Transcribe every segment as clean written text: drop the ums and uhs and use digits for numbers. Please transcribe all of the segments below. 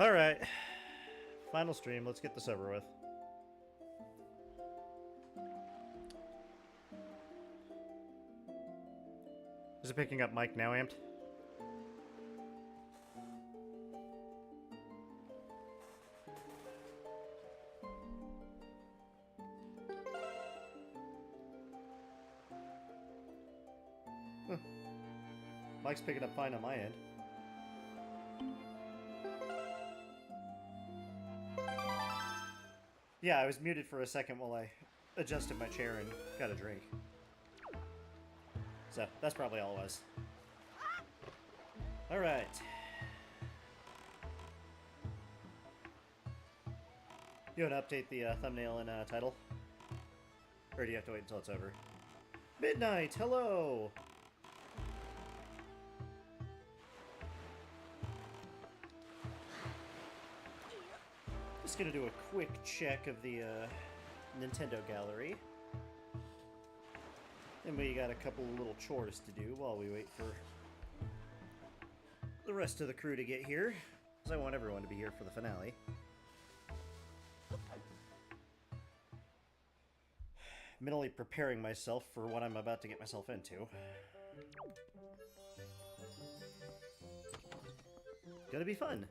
Alright. Final stream. Let's get this over with. Is it picking up mic now, Amped? Huh. Mic's picking up fine on my end. Yeah, I was muted for a second while I adjusted my chair and got a drink. So, that's probably all it was. Alright. You want to update the thumbnail and title? Or do you have to wait until it's over? Midnight, hello! Just gonna do a quick check of the Nintendo gallery. And we got a couple of little chores to do while we wait for the rest of the crew to get here. Because I want everyone to be here for the finale. Mentally preparing myself for what I'm about to get myself into. Gonna be fun.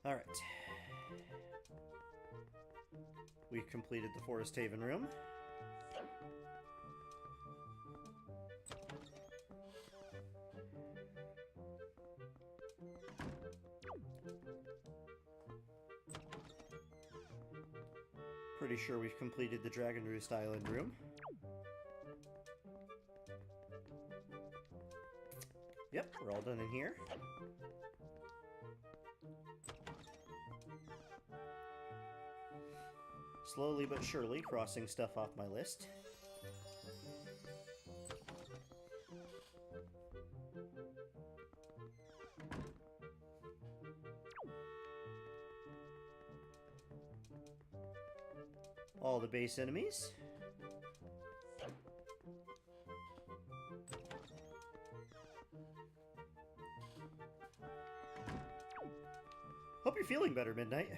Alright. We've completed the Forest Haven room. Pretty sure we've completed the Dragon Roost Island room. Yep, we're all done in here. Slowly but surely crossing stuff off my list. All the base enemies. Hope you're feeling better, Midnight.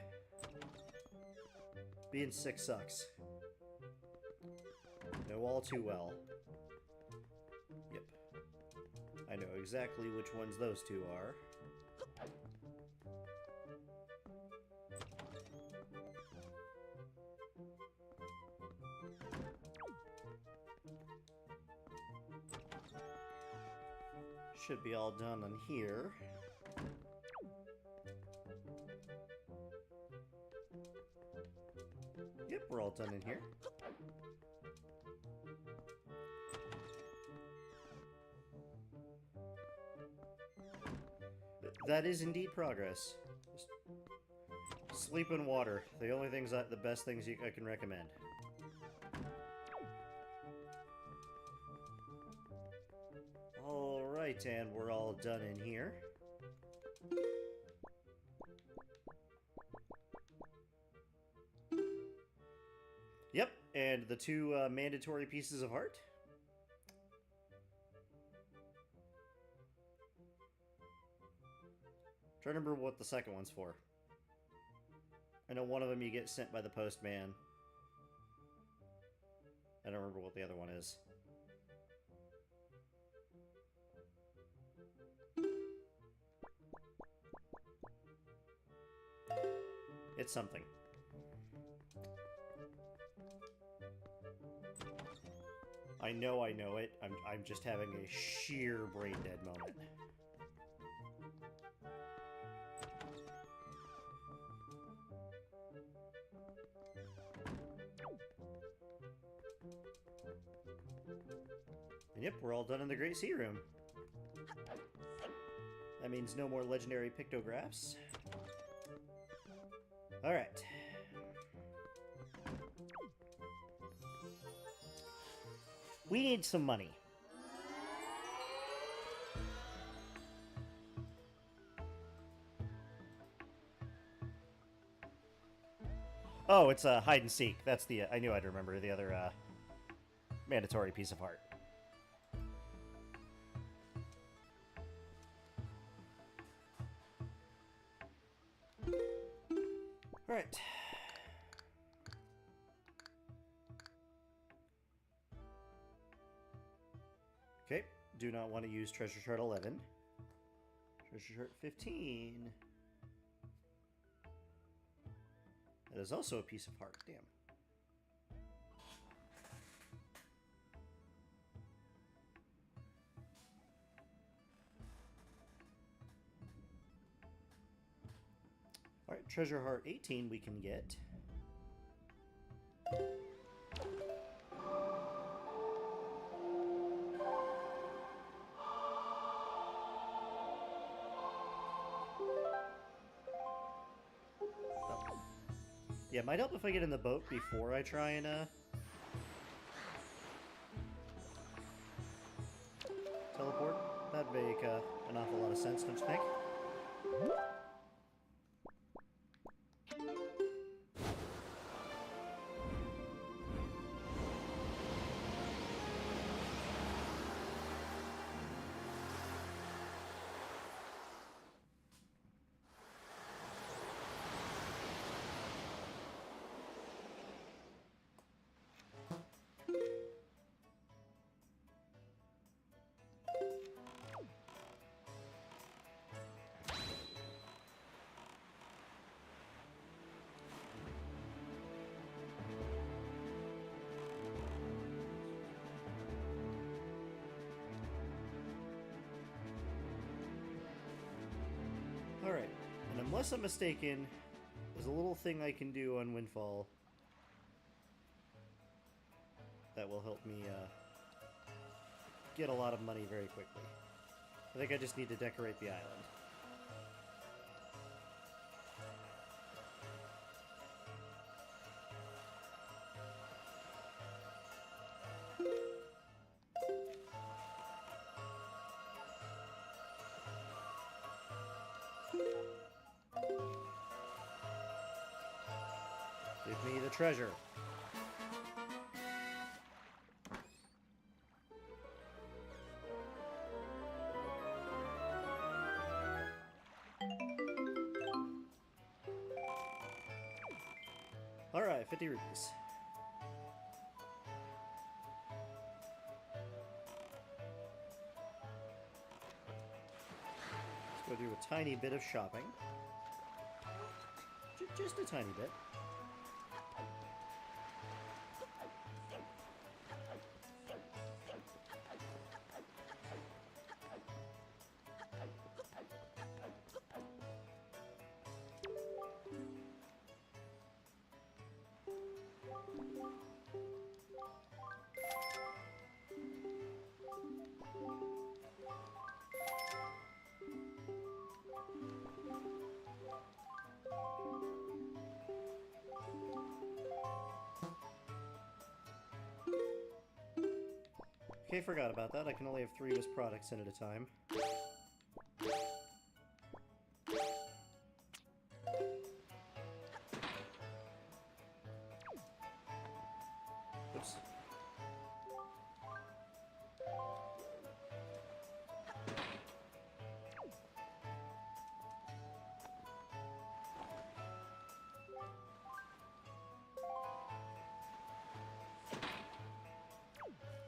Being sick sucks. Know all too well. Yep. I know exactly which ones those two are. Should be all done on here. Yep, we're all done in here. That is indeed progress. Just sleep and water. The only things the best things I can recommend. Alright, and we're all done in here. Yep, and the two mandatory pieces of heart. Trying to remember what the second one's for. I know one of them you get sent by the postman. I don't remember what the other one is. It's something. I know it. I'm just having a sheer brain dead moment. And yep, we're all done in the Great Sea Room. That means no more legendary pictographs. Alright. We need some money. Oh, it's a hide and seek. That's the... I knew I'd remember the other mandatory piece of heart. Alright. Okay, do not want to use treasure chart 11. Treasure chart 15. That is also a piece of heart, damn. Alright, treasure heart 18 we can get. Yeah, might help if I get in the boat before I try and, teleport. That'd make, an awful lot of sense, don't you think? Alright, and unless I'm mistaken, there's a little thing I can do on Windfall that will help me get a lot of money very quickly. I think I just need to decorate the island. Give me the treasure. Alright, 50 rupees. Let's go do a tiny bit of shopping. Just a tiny bit. Okay, forgot about that. I can only have 3 Wisp products in at a time. Oops.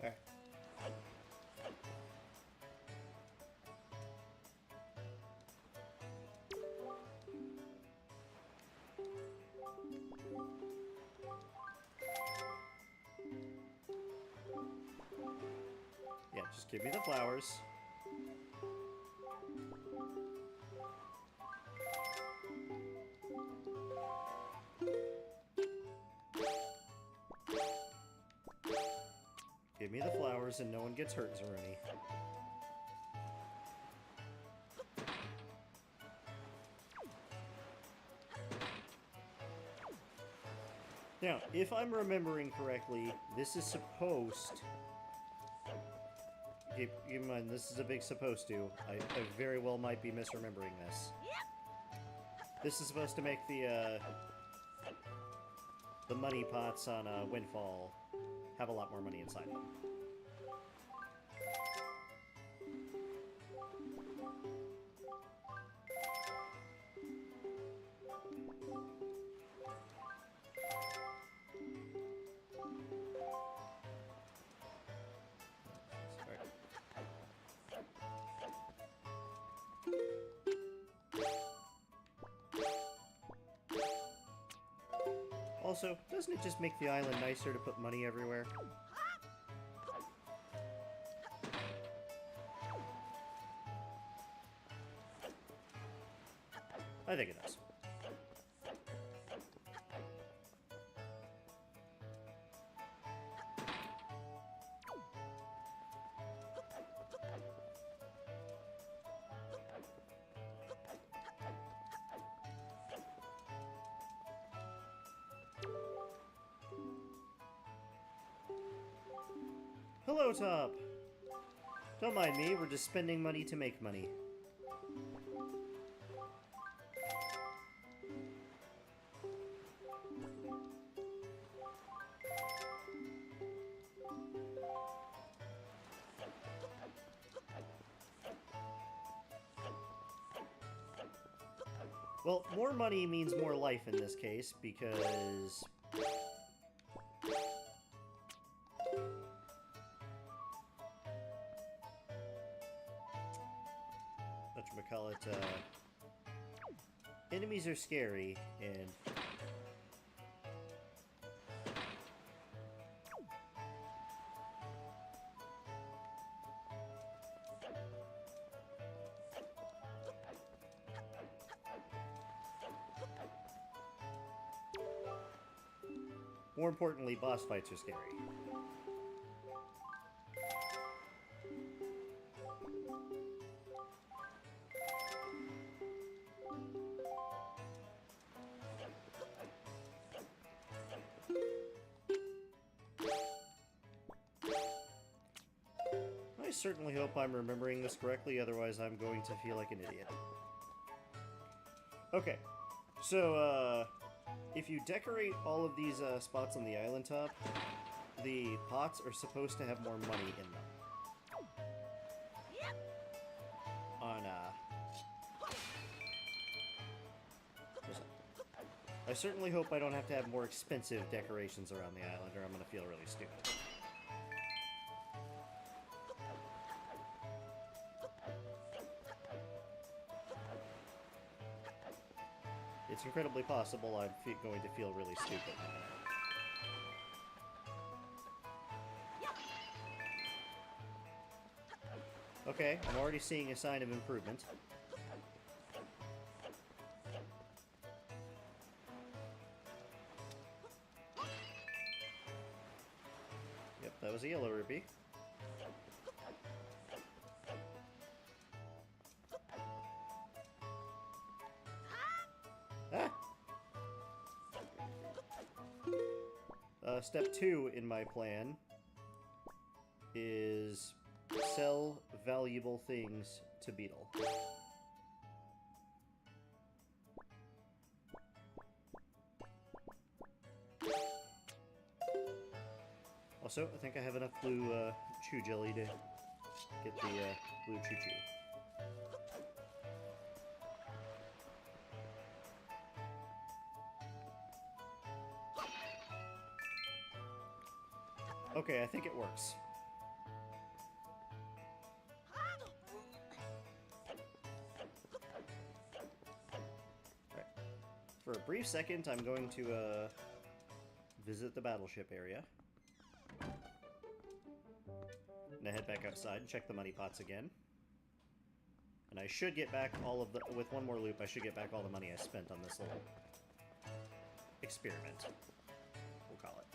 Alright. Yeah, just give me the flowers. Give me the flowers and no one gets hurt, Zaruni. Now, if I'm remembering correctly, this is supposed... Keep in mind, this is a big supposed to. I very well might be misremembering this. This is supposed to make the the money pots on Windfall have a lot more money inside them. Also, doesn't it just make the island nicer to put money everywhere? I think it does. Hello, Top! Don't mind me, we're just spending money to make money. Well, more money means more life in this case, because... whatchamacallit, enemies are scary, and... more importantly, boss fights are scary. I certainly hope I'm remembering this correctly, otherwise I'm going to feel like an idiot. Okay, so, if you decorate all of these spots on the island top, the pots are supposed to have more money in them. Yep. On, I certainly hope I don't have to have more expensive decorations around the island, or I'm gonna feel really stupid. It's incredibly possible I'm going to feel really stupid. Okay, I'm already seeing a sign of improvement. Yep, that was a yellow rupee. Step 2 in my plan is sell valuable things to Beetle. Also, I think I have enough blue chew jelly to get the blue choo-choo. Okay, I think it works. Alright. For a brief second, I'm going to, visit the battleship area. And I head back outside and check the money pots again. And I should get back all of the... with one more loop, I should get back all the money I spent on this little experiment, we'll call it.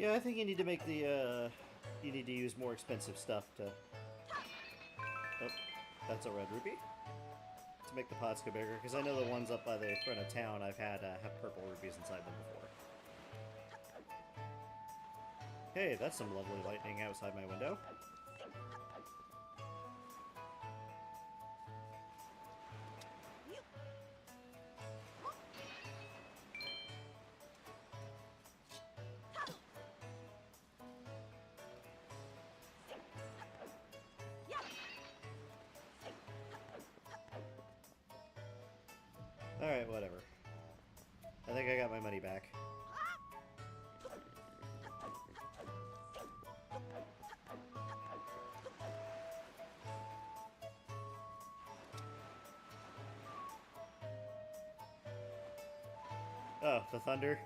Yeah, I think you need to make the, you need to use more expensive stuff to... Oh, that's a red rupee. To make the pots go bigger, because I know the ones up by the front of town I've had have purple rupees inside them before. Hey, that's some lovely lightning outside my window. Alright, whatever. I think I got my money back. Oh, the thunder.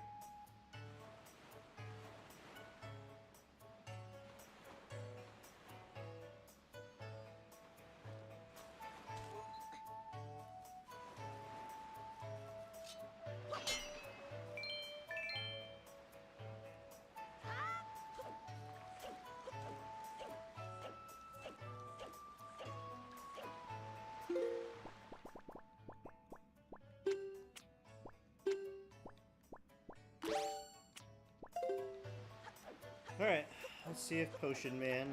Alright, let's see if Potion Man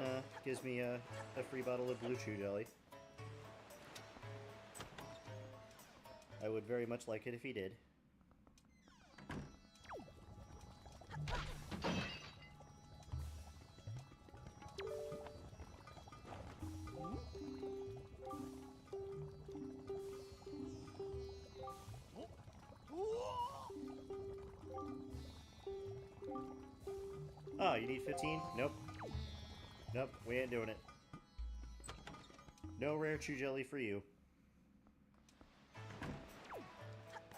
gives me a free bottle of blue chew jelly. I would very much like it if he did. Oh, you need 15? Nope. Nope, we ain't doing it. No rare chew jelly for you.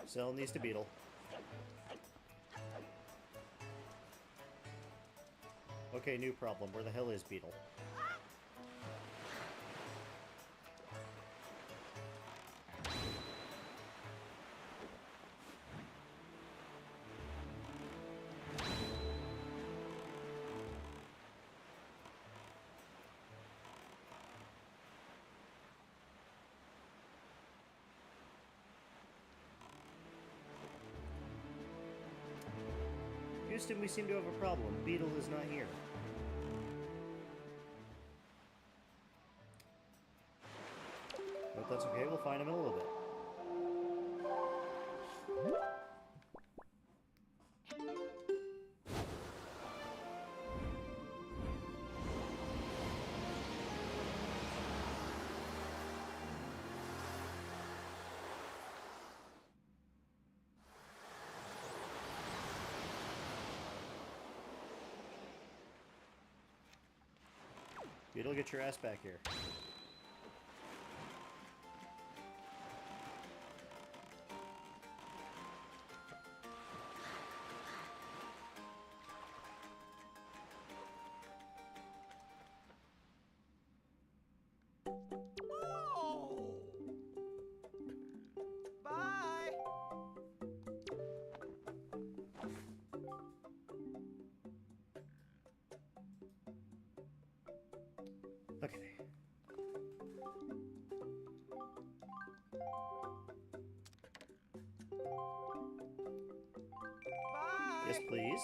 Selling these to Beetle. Okay, new problem. Where the hell is Beetle? Houston, we seem to have a problem. Beetle is not here. But that's okay, we'll find him in a little bit. Beetle, get your ass back here. Okay. Bye. Yes, please.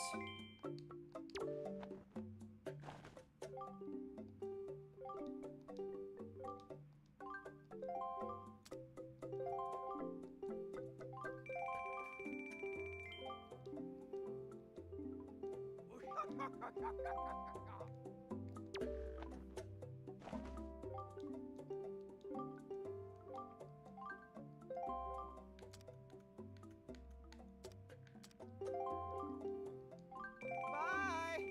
Bye.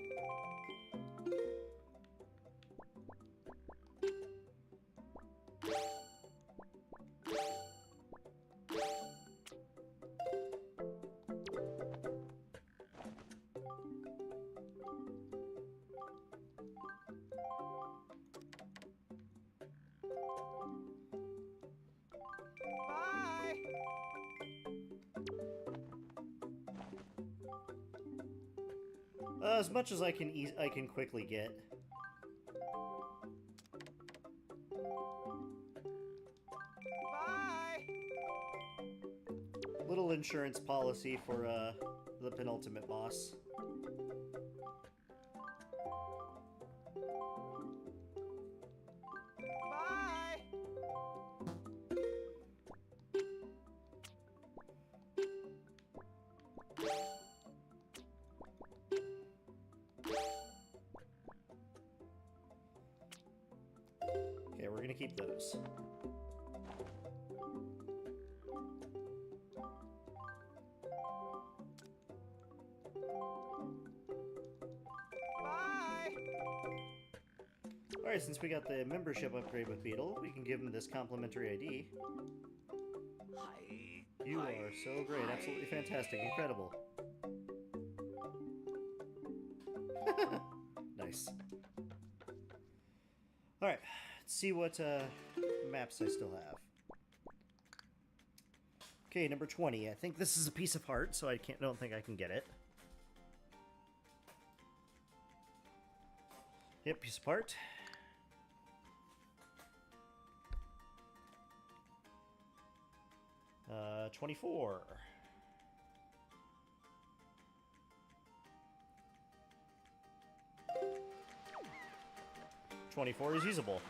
As much as I can I can quickly get. Bye. Little insurance policy for the penultimate boss. Bye. Okay, we're gonna keep those. Bye. Alright, since we got the membership upgrade with Beetle, we can give him this complimentary ID. You are so great, absolutely fantastic, incredible. Nice. Alright, let's see what maps I still have. Okay, number 20. I think this is a piece of heart, so I don't think I can get it. Yep, piece of heart. Uh, 24. $24 is usable.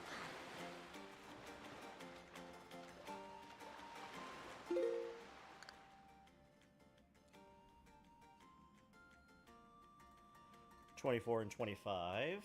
$24 and 25.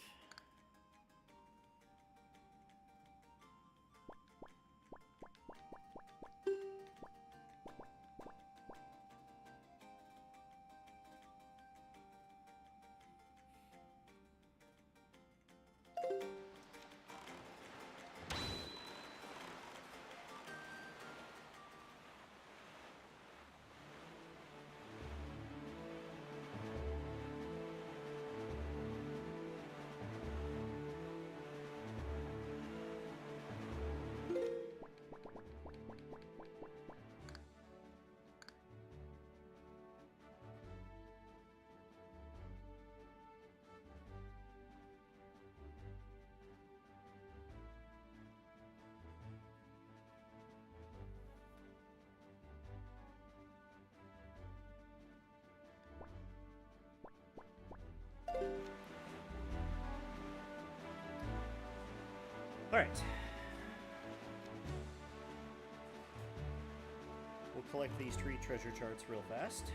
All right. We'll collect these tree treasure charts real fast.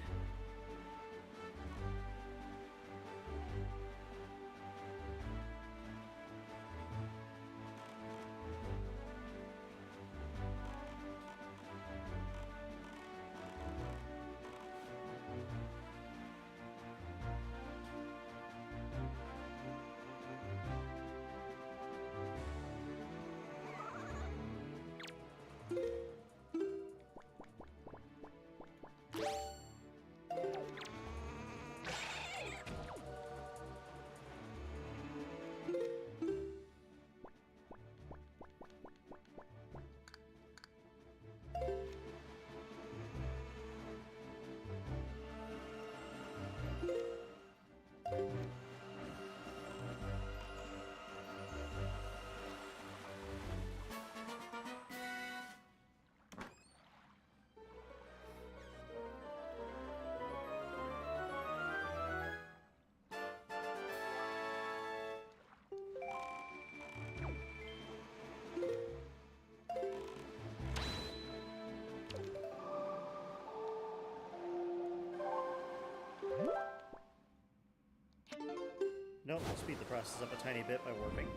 Nope, we'll speed the process up a tiny bit by warping.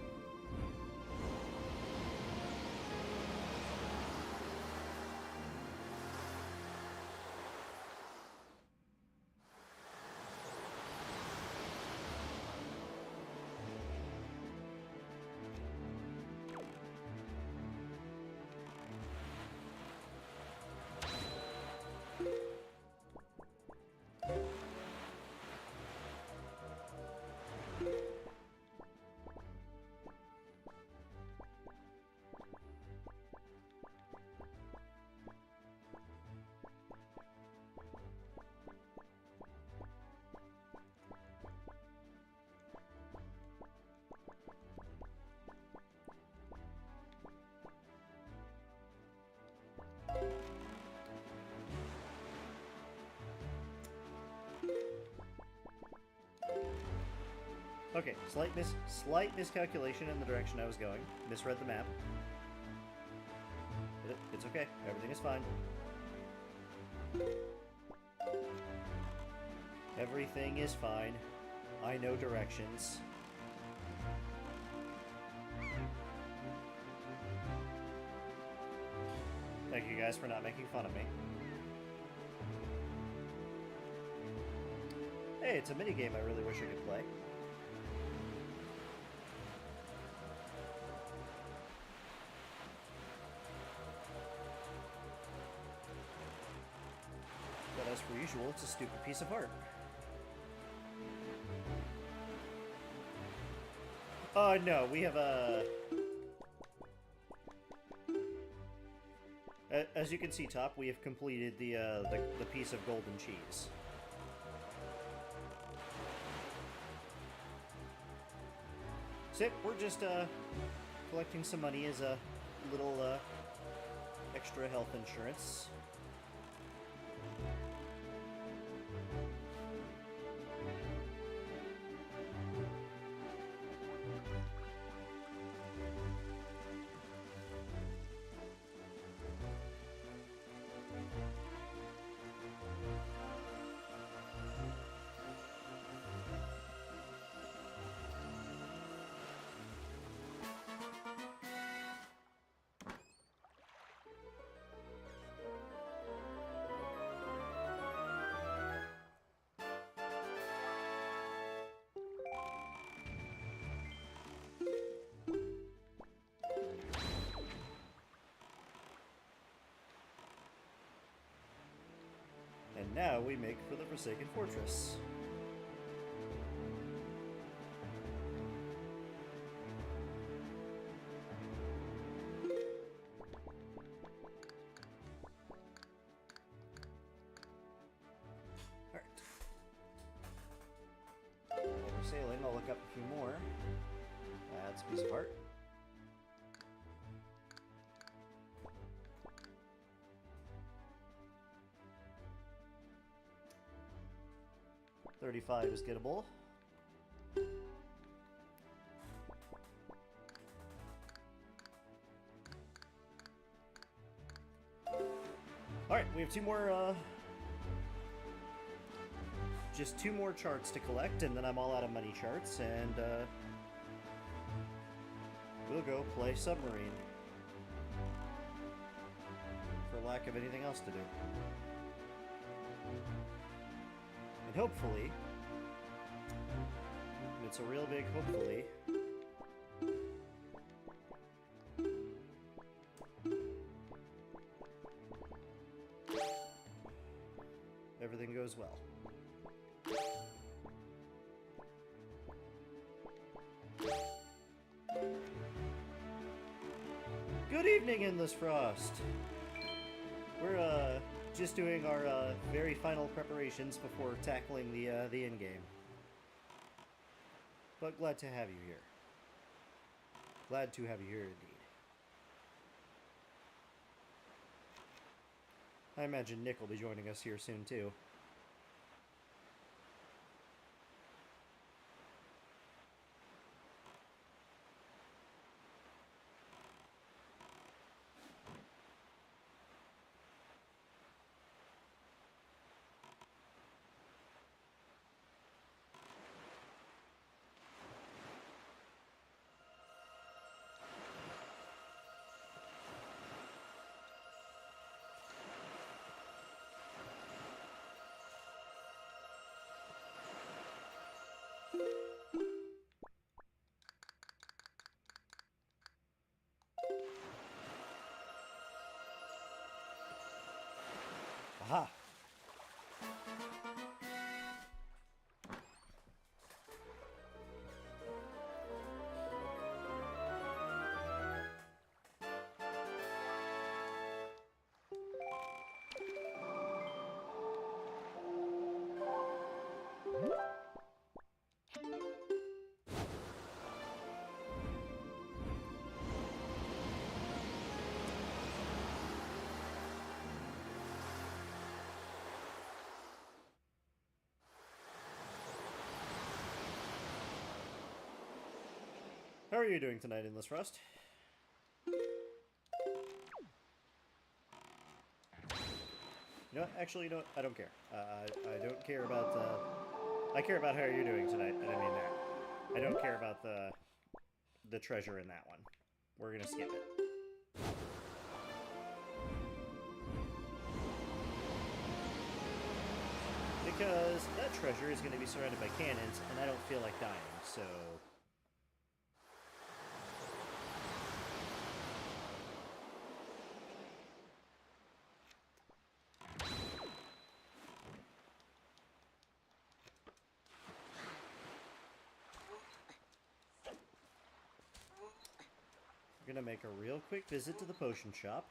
Okay, slight miscalculation in the direction I was going. Misread the map. It's okay. Everything is fine. Everything is fine. I know directions. Thank you guys for not making fun of me. Hey, it's a minigame I really wish I could play. But as per usual, it's a stupid piece of art. No, we have a... As you can see, Top, we have completed the piece of golden cheese. So, we're just, collecting some money as a little, extra health insurance. And now we make for the Forsaken Fortress. Alright. While we're sailing, I'll look up a few more. That's a piece of art. $35 is gettable. Alright, we have two more, just two more charts to collect, and then I'm all out of money charts, and, we'll go play Submarine. For lack of anything else to do. And hopefully, and it's a real big hopefully, everything goes well. Good evening, Endless Frost! We're, just doing our, very final preparations before tackling the endgame. But glad to have you here. Glad to have you here, indeed. I imagine Nick will be joining us here soon, too. Aha! How are you doing tonight, Endless Rust? You know what? Actually, you know what? I don't care. I don't care about, I care about how you're doing tonight. I didn't mean that. I don't care about the treasure in that one. We're gonna skip it. Because that treasure is gonna be surrounded by cannons, and I don't feel like dying, so... We're gonna make a real quick visit to the potion shop.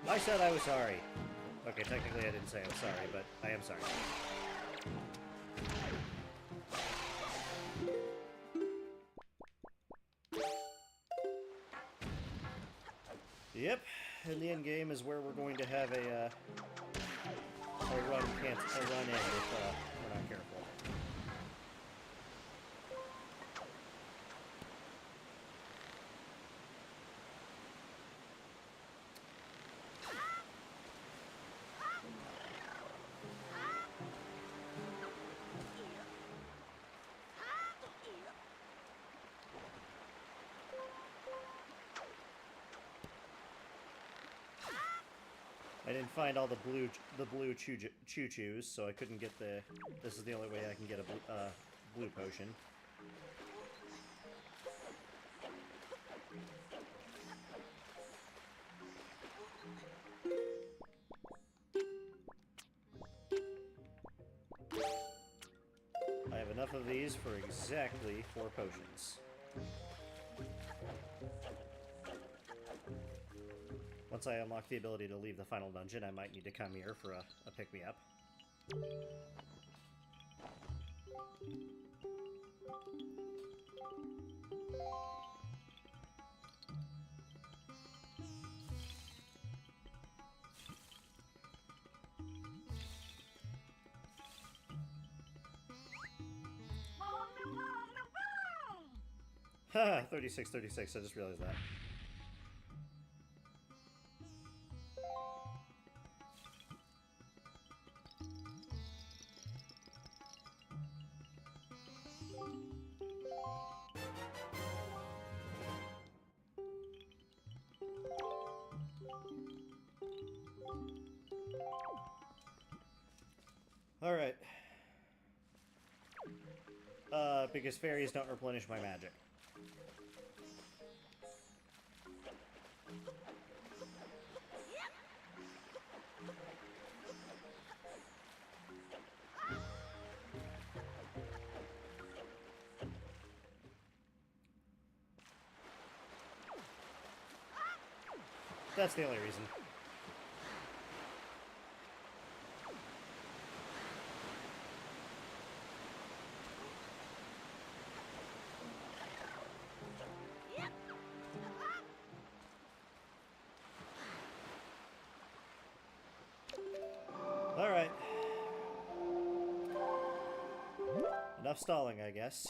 I said I was sorry. Okay, technically I didn't say I was sorry, but I am sorry. Yep, and the end game is where we're going to have a run in if we're not careful. I didn't find all the blue choo-choos, so I couldn't get the... This is the only way I can get a blue potion. I have enough of these for exactly 4 potions. Once I unlock the ability to leave the final dungeon, I might need to come here for a pick-me-up. Haha, 36, I just realized that. Alright. Because fairies don't replenish my magic. That's the only reason. Alright. Enough stalling, I guess.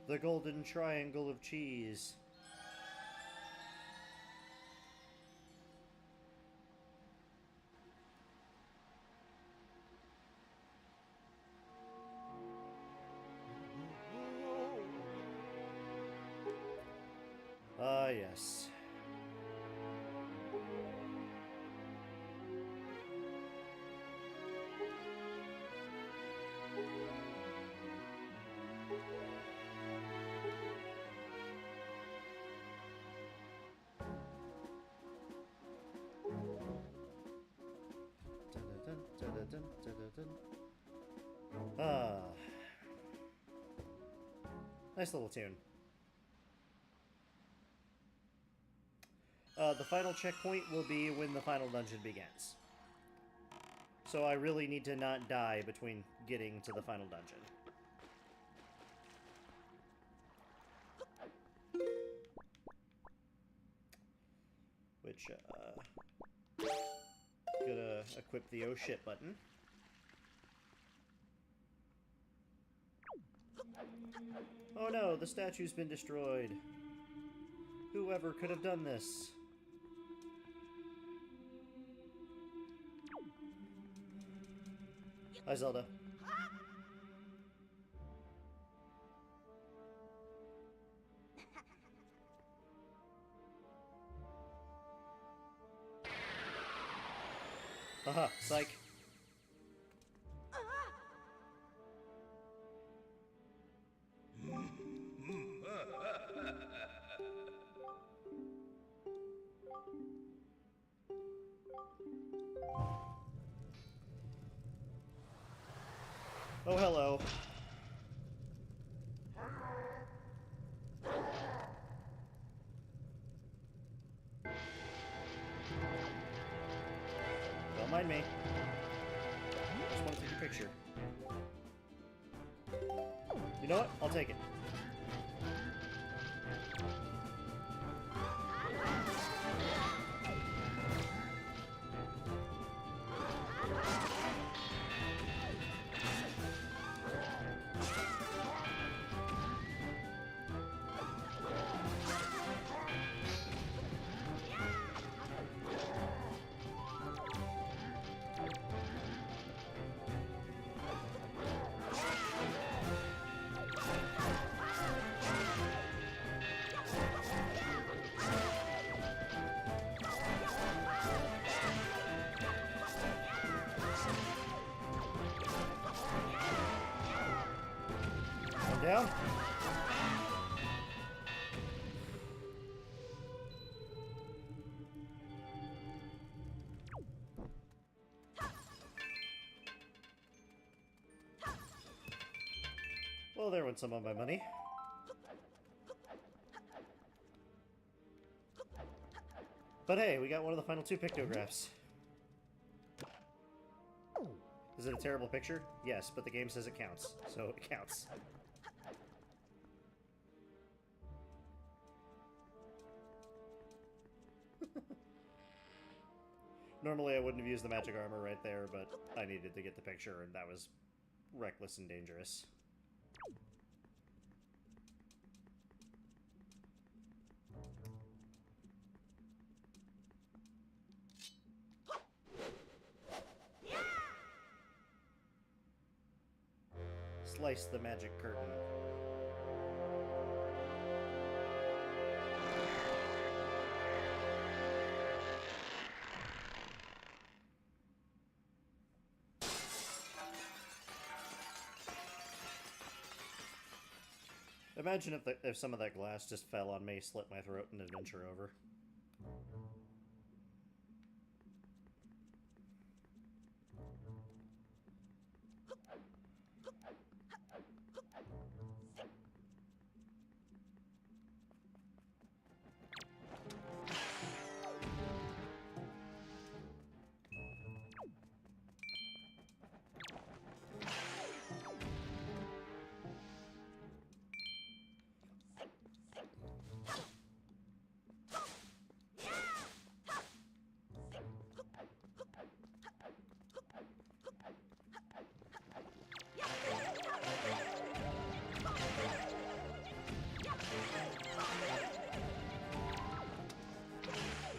The golden triangle of cheese. Ah, yes. Ah. Nice little tune. The final checkpoint will be when the final dungeon begins. So I really need to not die between getting to the final dungeon. Which, gonna equip the oh shit button. Oh no, the statue's been destroyed. Whoever could have done this? Hi, Zelda. Haha, psych. Oh, hello. Don't mind me. Just want to take a picture. You know what? I'll take it. Down. Well, there went some of my money. But hey, we got one of the final two pictographs. Is it a terrible picture? Yes, but the game says it counts, so it counts. Normally I wouldn't have used the magic armor right there, but I needed to get the picture, and that was reckless and dangerous. Slice the magic curtain. Imagine if some of that glass just fell on me, slit my throat, and adventure over.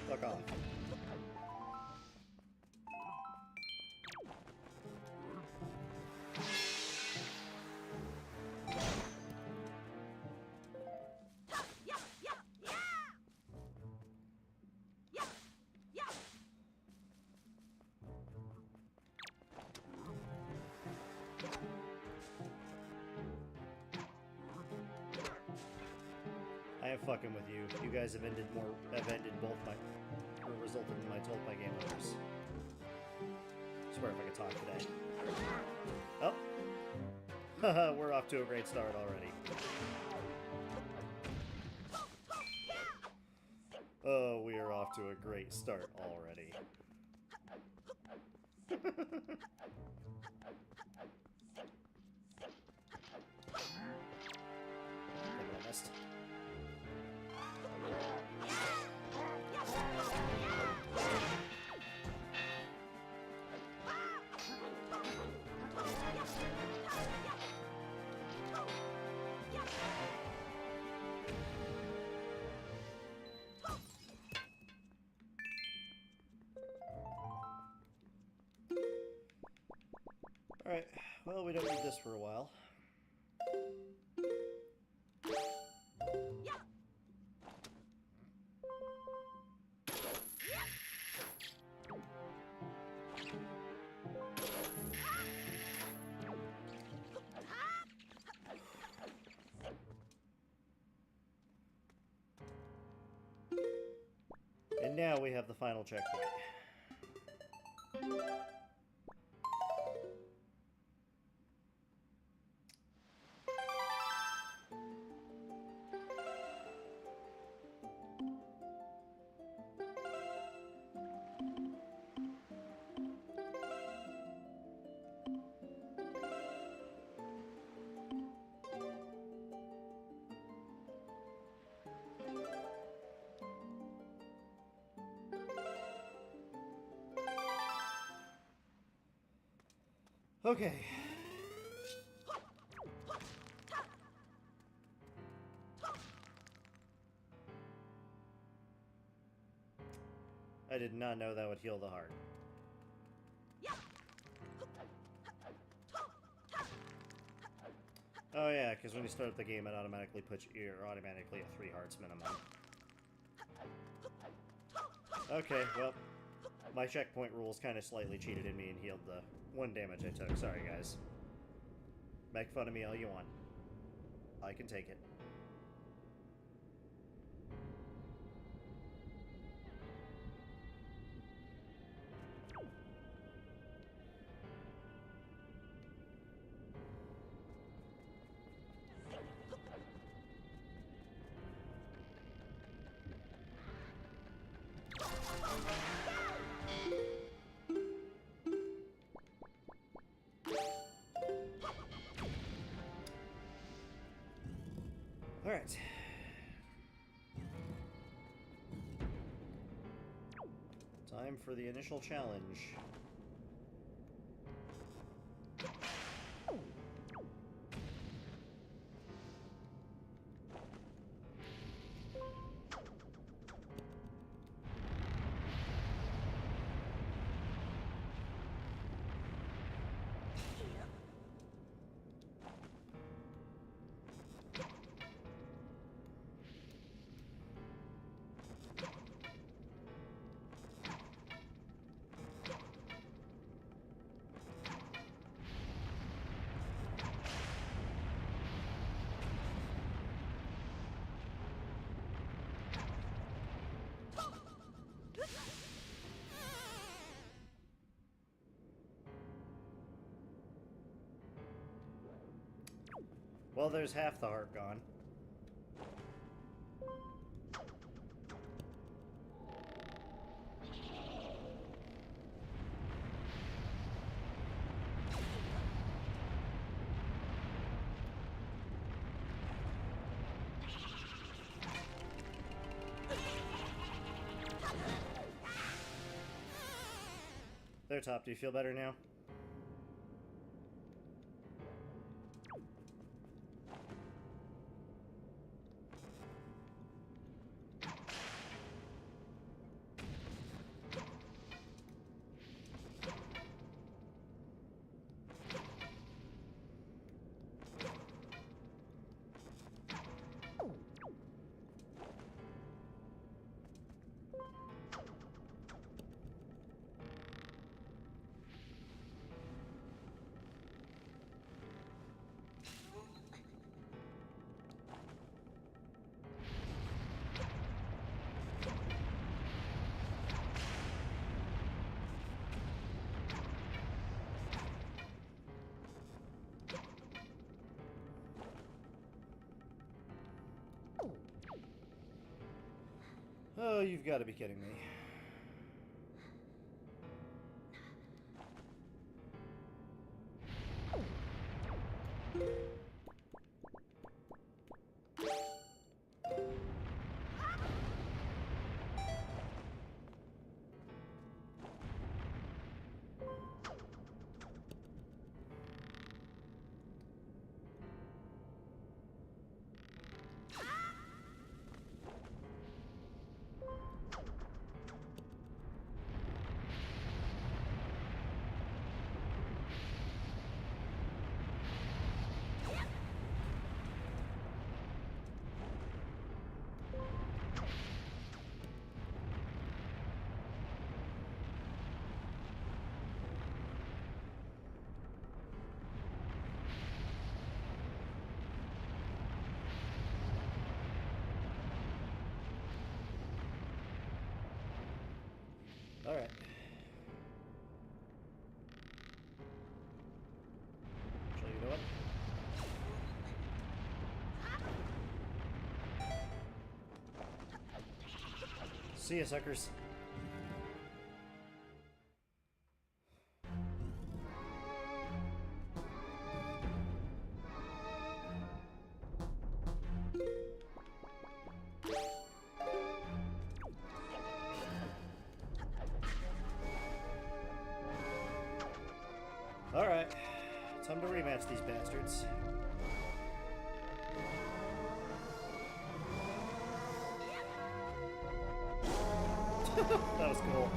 Fuck off. I am fucking with you. You guys have ended both my, or resulted in my told by game overs. So swear if I could talk today. Oh. Haha, we're off to a great start already. Oh, we are off to a great start already. I missed. Alright, well, we don't need this for a while. And now we have the final checkpoint. Okay. I did not know that would heal the heart. Oh yeah, because when you start the game, it automatically puts you automatically at 3 hearts minimum. Okay, well, my checkpoint rules kind of slightly cheated in me and healed the 1 damage I took. Sorry, guys. Make fun of me all you want. I can take it. Alright. Time for the initial challenge. Well, there's half the heart gone. There, Top, do you feel better now? Oh, you've got to be kidding me. Alright. Actually, you know what? See ya, suckers. Alright, time to rematch these bastards. That was cool.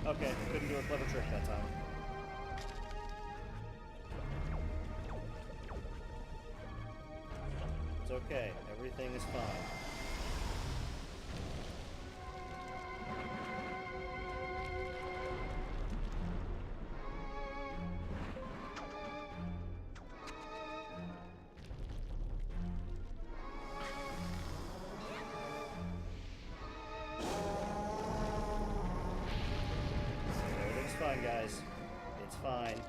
Okay, couldn't do a clever trick that time. It's okay, everything is fine. Everything's fine, guys. It's fine.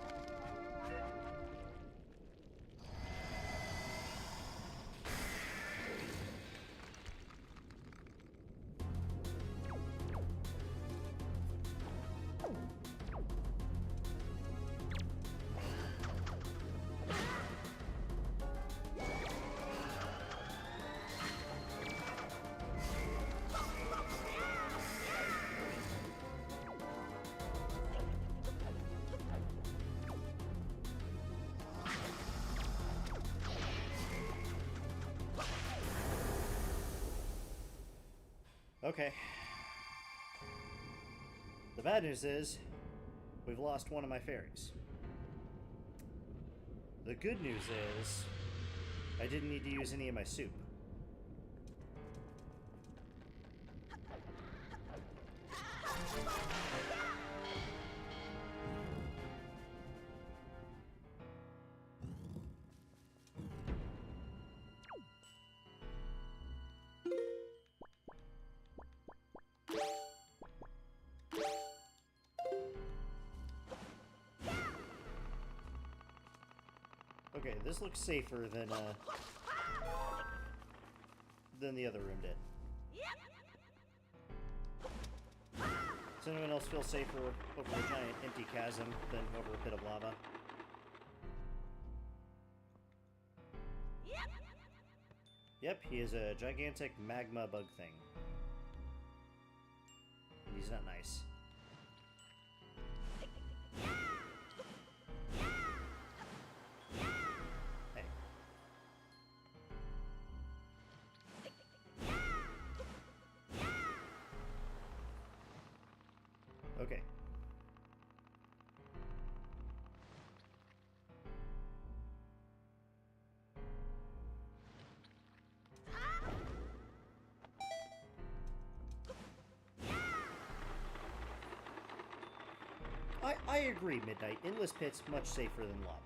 Okay. The bad news is, we've lost one of my fairies. The good news is, I didn't need to use any of my soup. Okay, this looks safer than the other room did. Does anyone else feel safer over a giant empty chasm than over a pit of lava? Yep, he is a gigantic magma bug thing. And he's not nice. Hey. Okay. I agree, Midnight. Endless pits much safer than lava.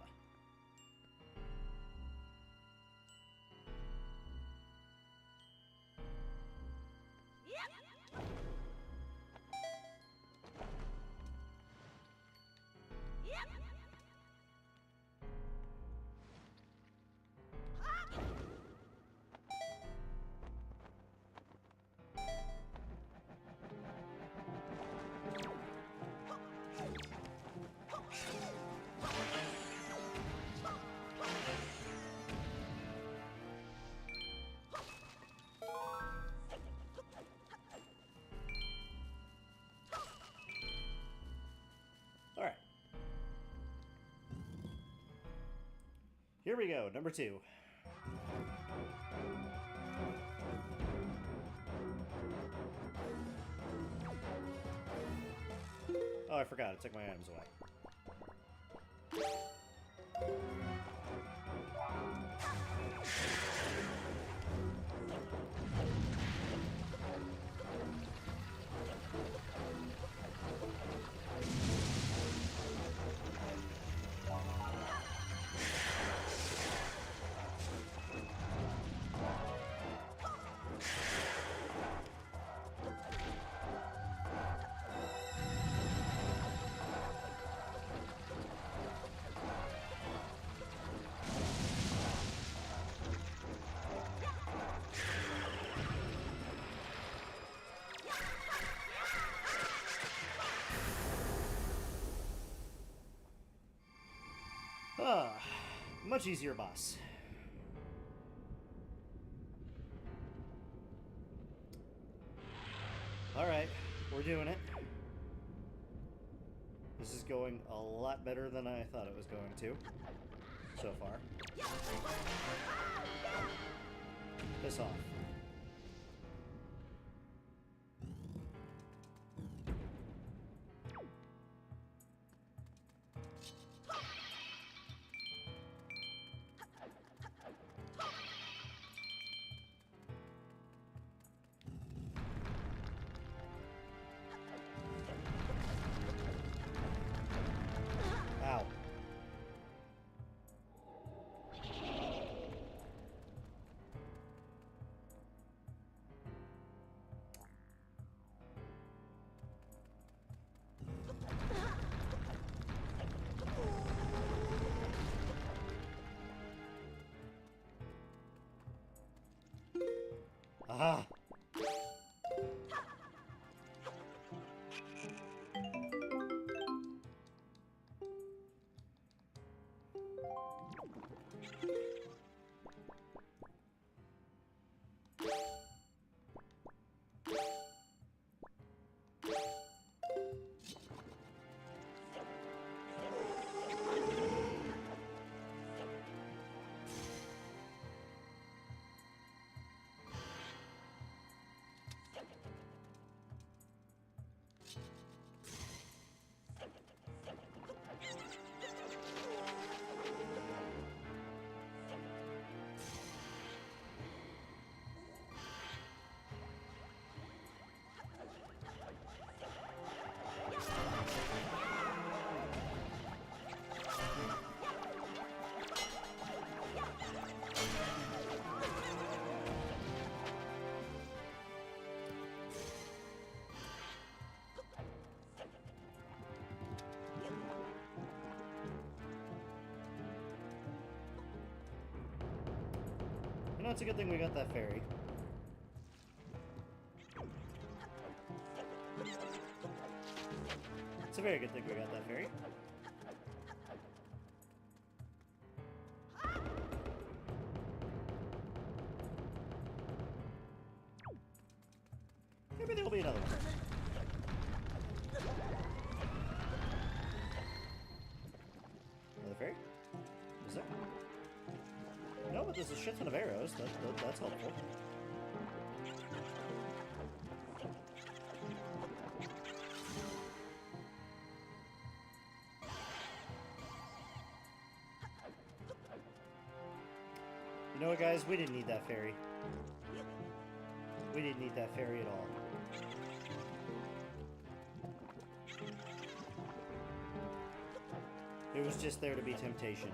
Alright. Here we go, number 2. Oh, I forgot. I took my items away. Ah, much easier boss. Alright, we're doing it. This is going a lot better than I thought it was going to, so far. Piss off. Ow. Aha! You know, it's a good thing we got that fairy. It's a very good thing we got that fairy. Maybe there'll be another one. Another fairy? Is there? No, but there's a shit ton of arrows. That's helpful. You know what, guys? We didn't need that fairy. We didn't need that fairy at all. It was just there to be temptation.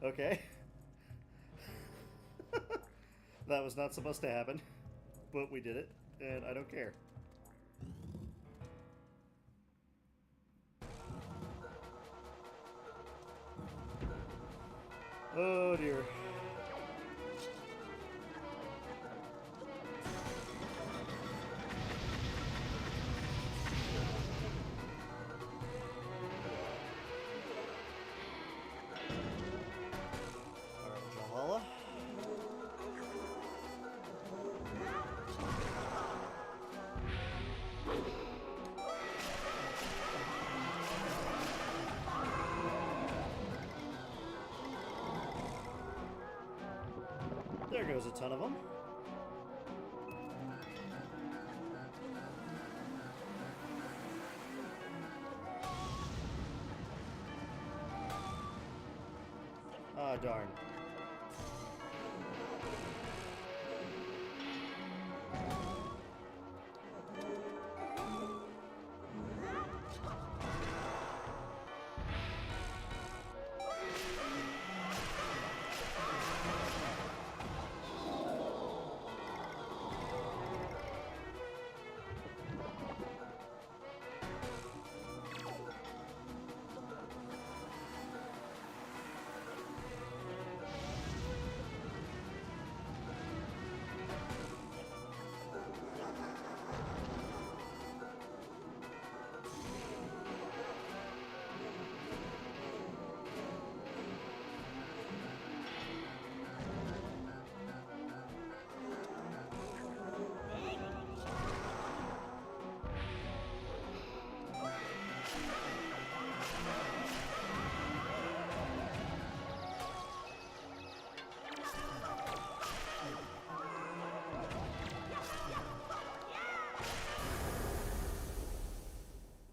Okay. That was not supposed to happen, but we did it, and I don't care. Oh dear. Alright, Jahala. There goes a ton of them. Ah, darn.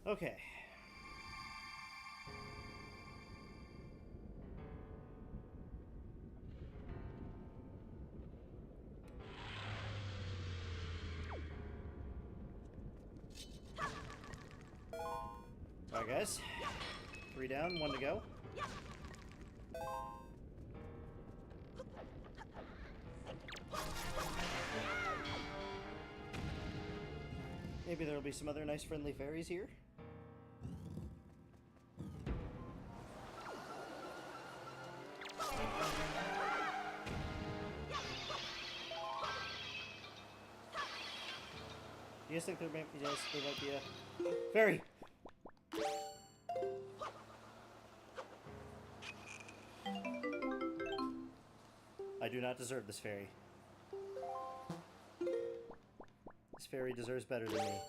Okay. Alright, guys. 3 down, 1 to go. Maybe there'll be some other nice friendly fairies here. You guys think there might be a fairy? I do not deserve this fairy. This fairy deserves better than me.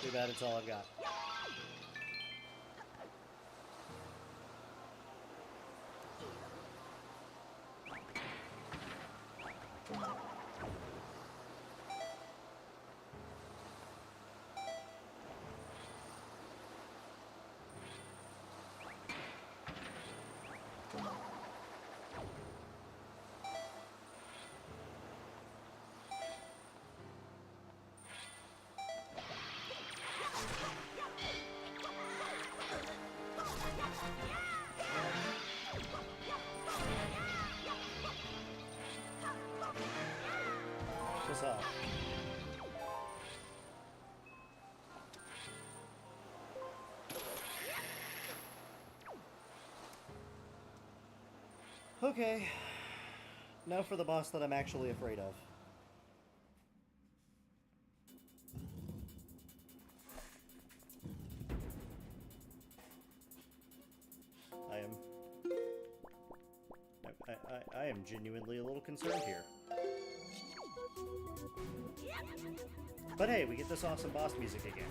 Too bad it's all I've got. What's up? Okay. Now for the boss that I'm actually afraid of. I am genuinely a little concerned here. But hey, we get this awesome boss music again.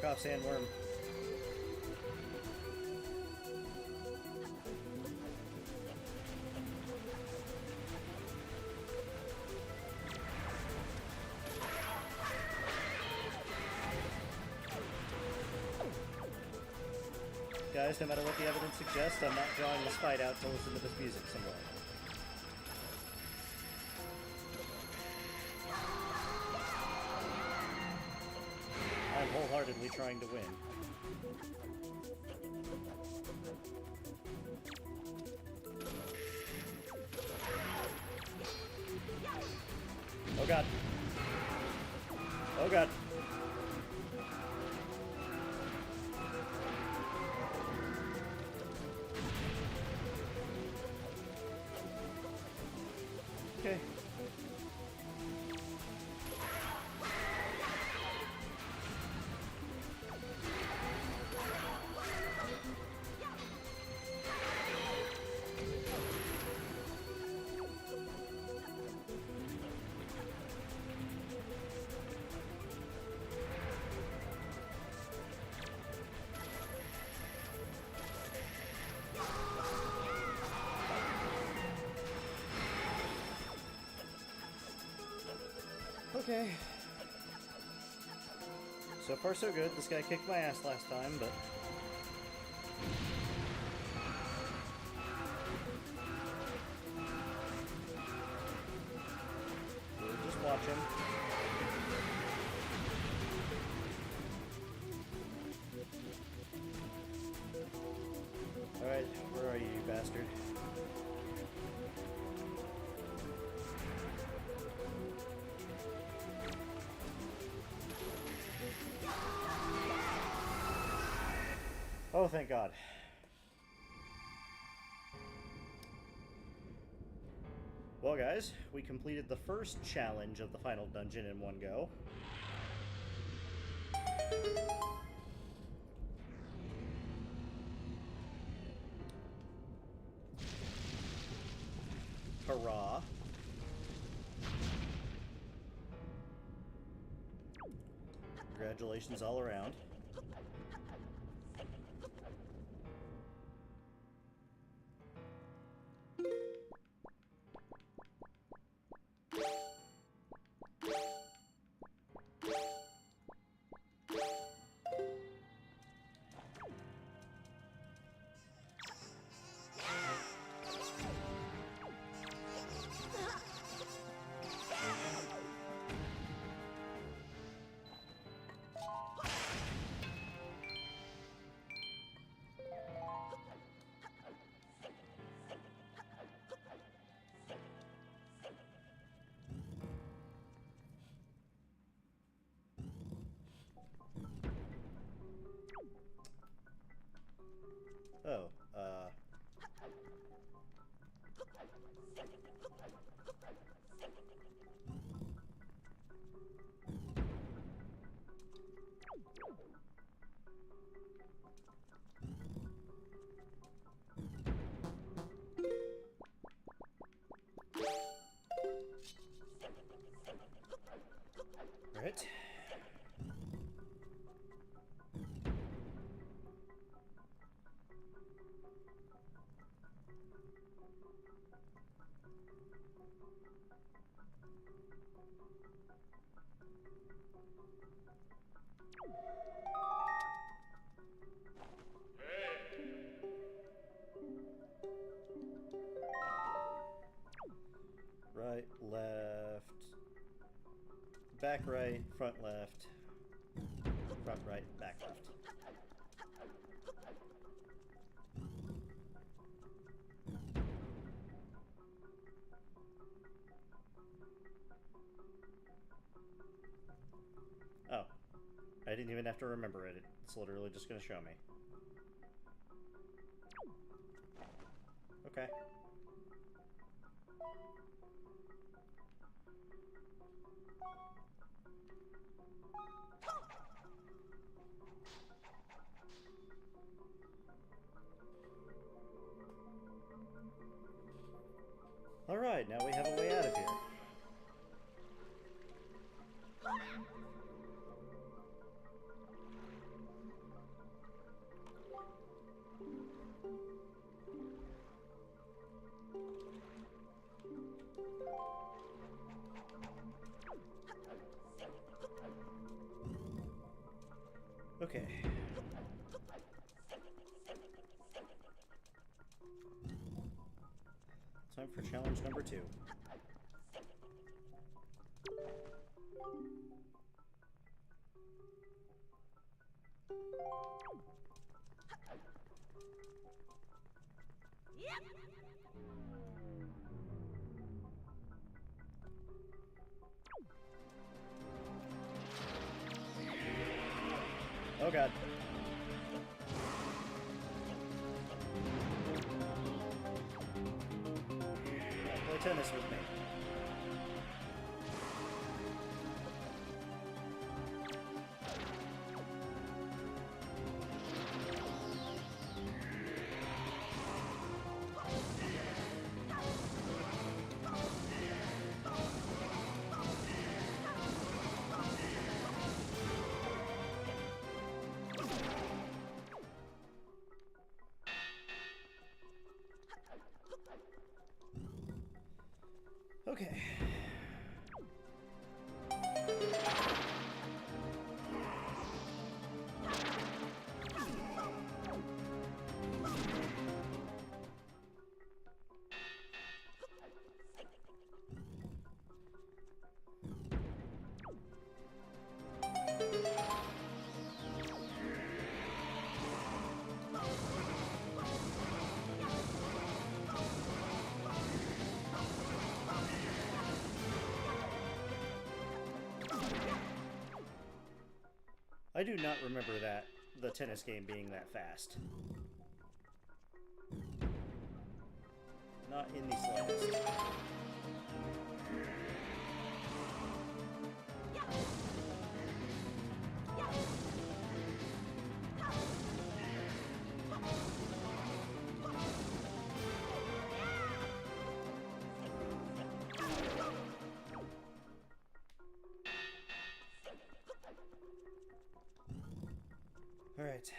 off sandworm. Guys, no matter what the evidence suggests, I'm not drawing this fight out to listen to this music some more. I'm wholeheartedly trying to win. Oh god. Oh god. Okay. Okay. So far so good. This guy kicked my ass last time, but... we'll just watch him. Alright, where are you, you bastard? Oh, thank God. Well, guys, we completed the first challenge of the final dungeon in one go. Hurrah. Congratulations all around. Oh, right. Right, left, back right, front left, front right, back left. Oh, I didn't even have to remember it. It's literally just going to show me. Okay. Alright, now we have a way out of here. Okay. Time for challenge number 2. Oh god. Play tennis with me. Okay. I do not remember the tennis game being that fast. Not in the slightest. All right.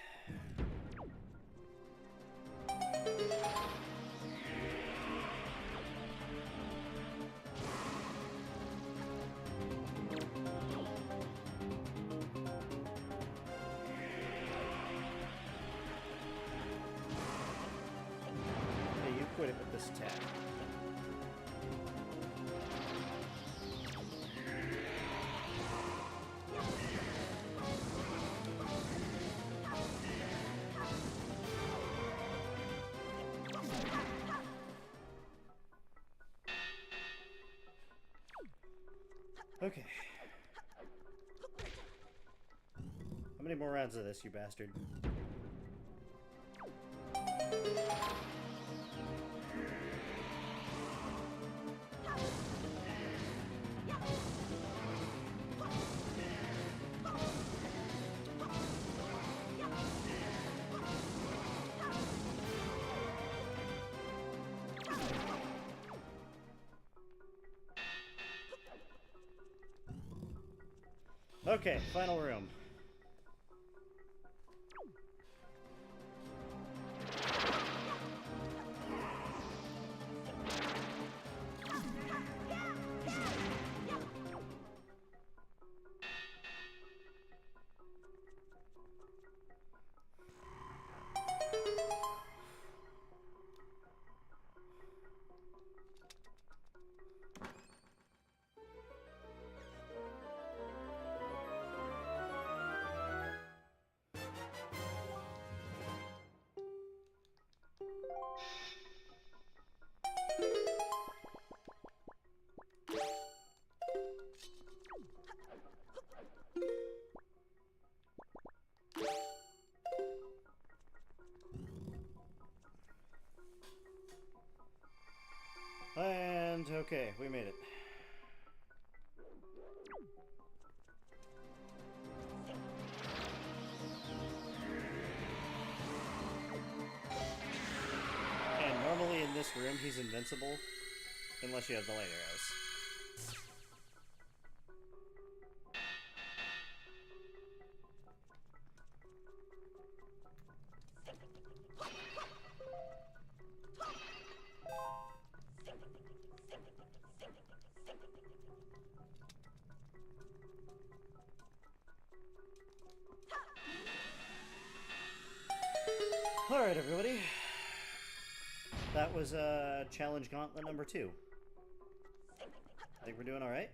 Okay, you quit it with this attack. Okay. How many more rounds of this, you bastard? Okay, final room. And okay, we made it. And normally in this room he's invincible, unless you have the light arrows. Alright, everybody. That was challenge gauntlet number 2. I think we're doing alright.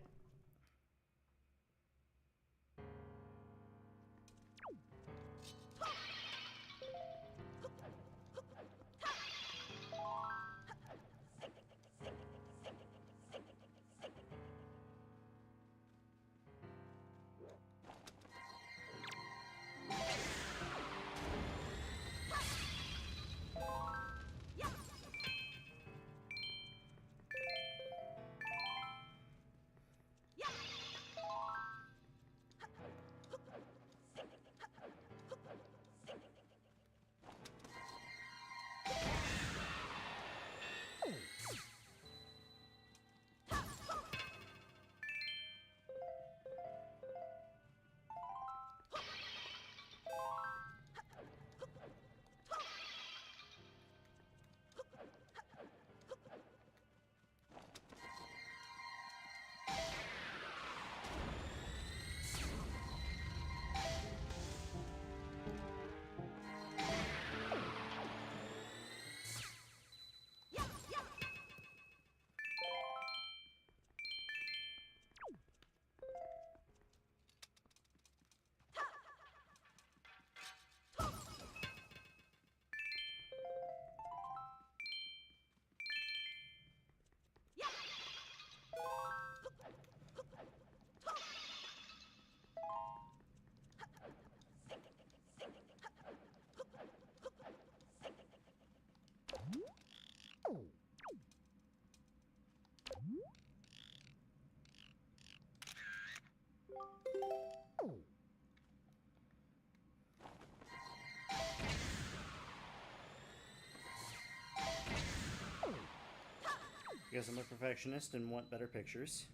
Guess I'm a perfectionist and want better pictures.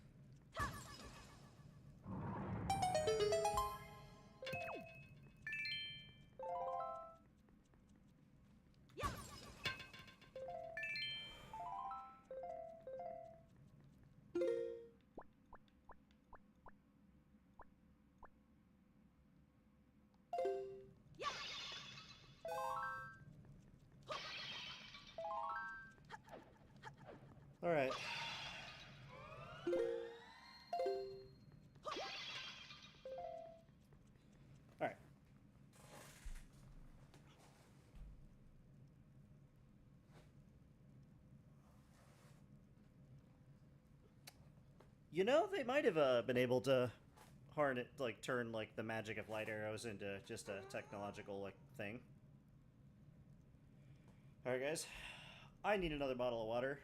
All right. All right. You know, they might have been able to harness, like, turn, like, the magic of light arrows into just a technological, like, thing. Alright, guys. I need another bottle of water.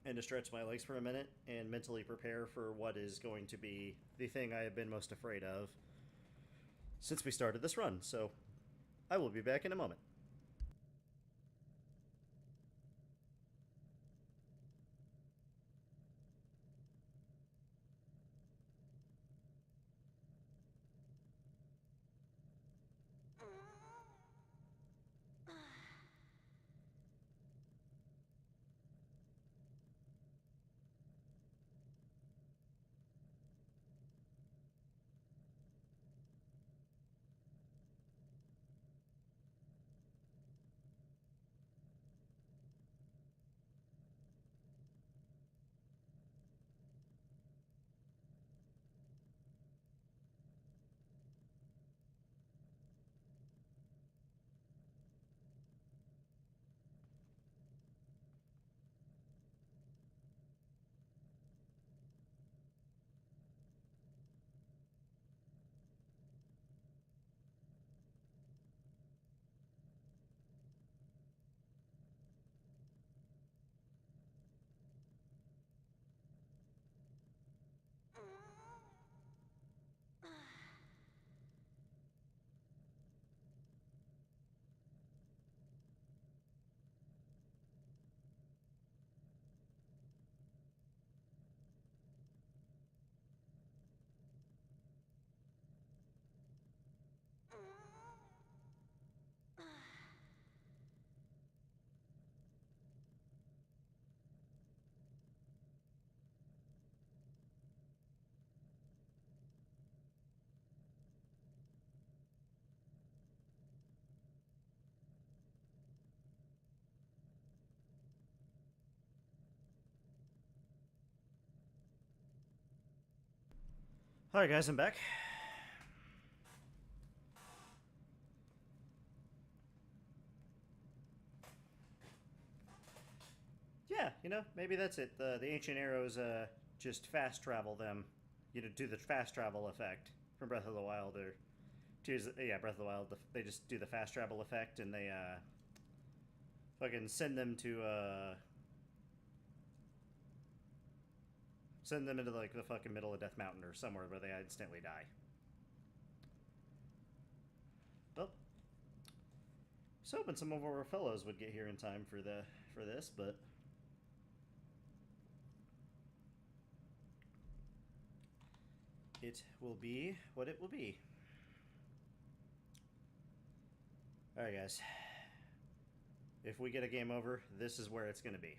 And to stretch my legs for a minute and mentally prepare for what is going to be the thing I have been most afraid of since we started this run. So, I will be back in a moment. Alright guys, I'm back. Yeah, you know, maybe that's it. The ancient arrows just fast travel them. You know, do the fast travel effect from Breath of the Wild, or Tears. Yeah, Breath of the Wild. They just do the fast travel effect, and they fucking send them into like the fucking middle of Death Mountain or somewhere where they instantly die. Well, I was hoping some of our fellows would get here in time for this, but it will be what it will be. Alright guys, if we get a game over, this is where it's gonna be.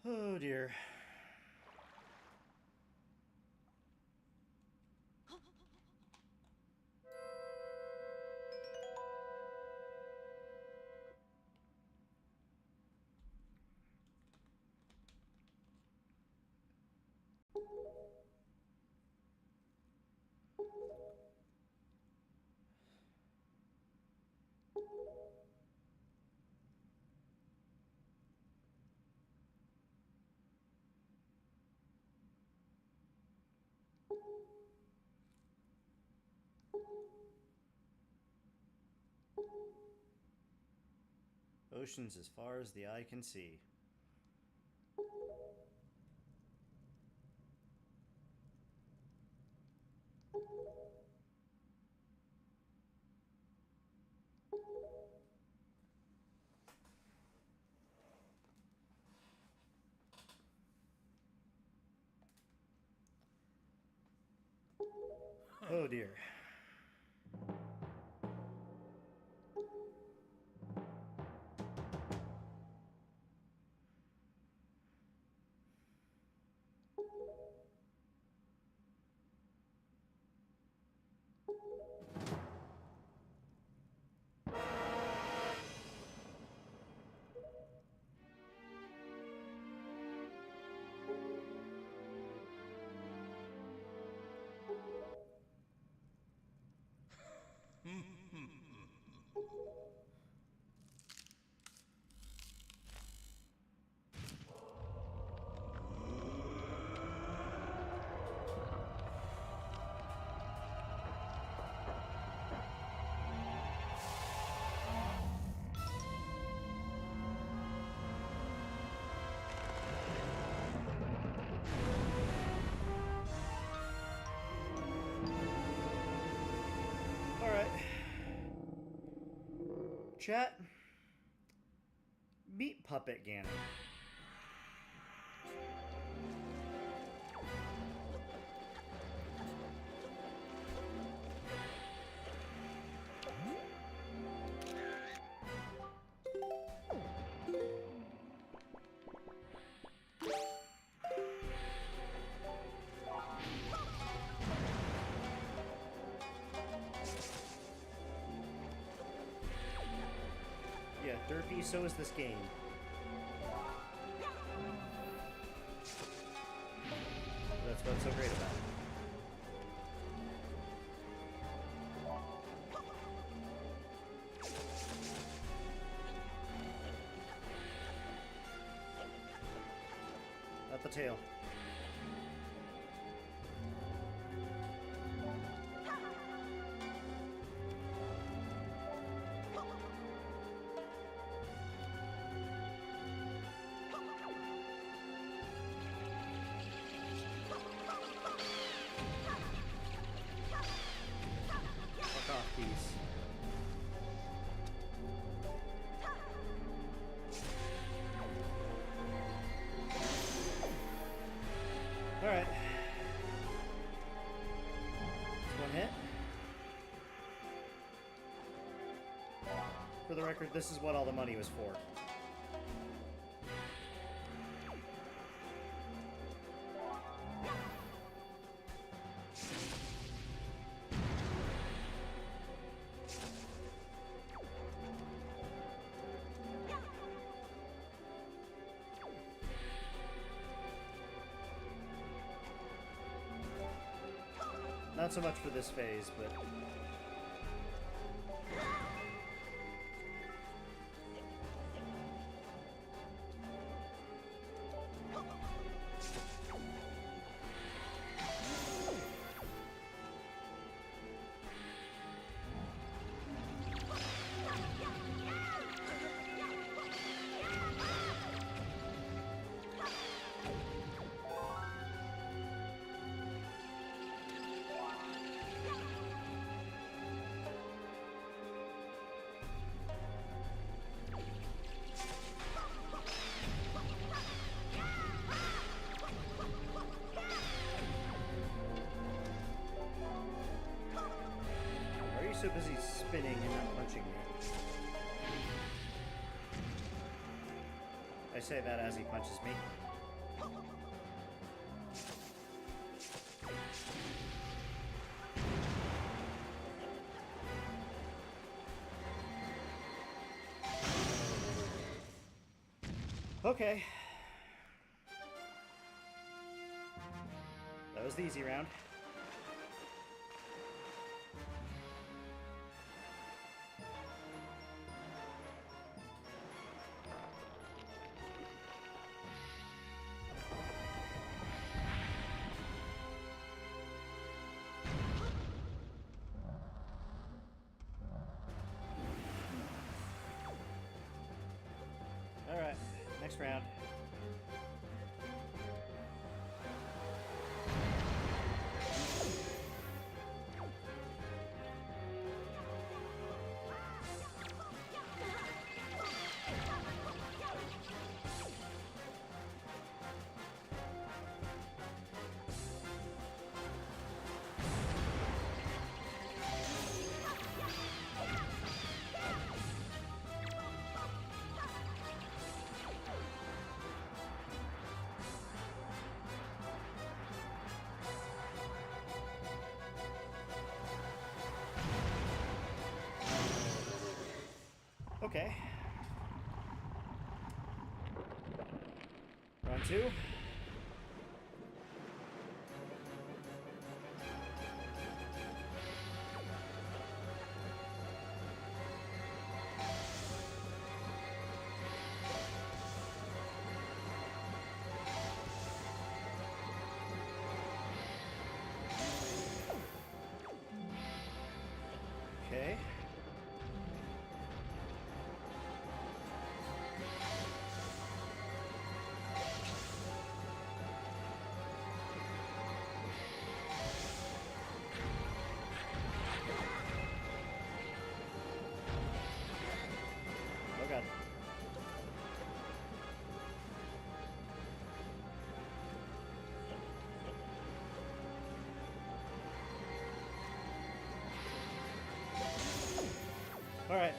Oh dear. Oceans as far as the eye can see. Oh dear. Alright. Chat. Meet Puppet Ganon. Yeah, derpy, so is this game. That's what's so great about it. At the tail. Fuck off, these. Alright. One hit. For the record, this is what all the money was for. Not so much for this phase, but... So busy spinning and not punching me. I say that as he punches me. Okay. That was the easy round. Alright, next round. Okay. Round two. Okay. Oh god. All right.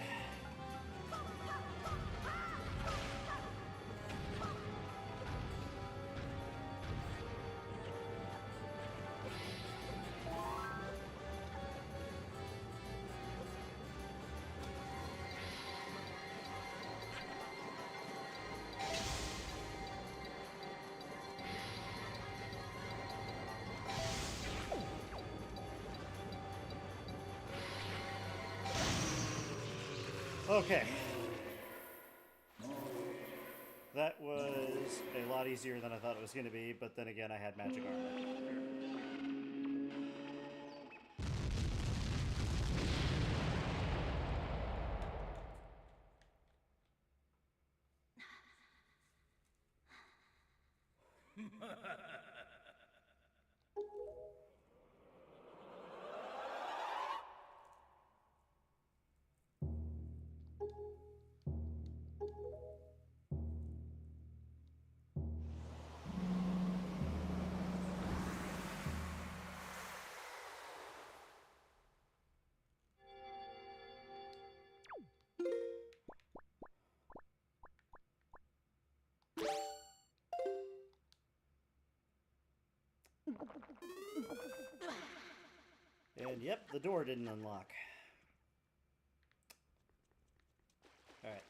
Okay. That was a lot easier than I thought it was going to be, but then again, I had magic armor. And yep, the door didn't unlock. Alright.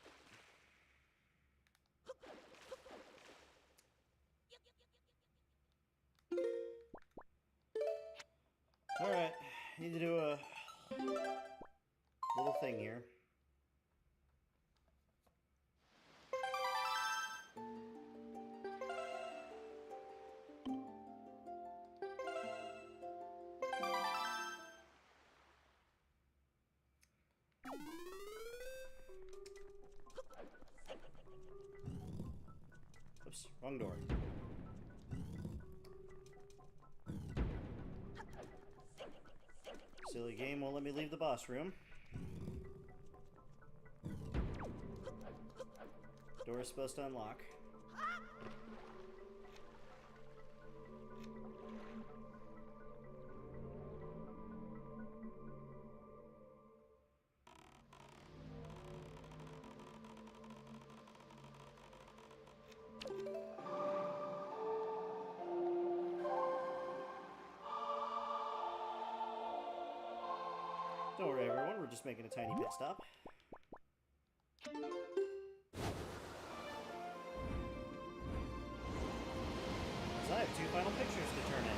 Alright. need to do a little thing here. Oops, wrong door. Silly game won't let me leave the boss room. Door is supposed to unlock. Don't worry, everyone, we're just making a tiny pit stop. Because I have 2 final pictures to turn in.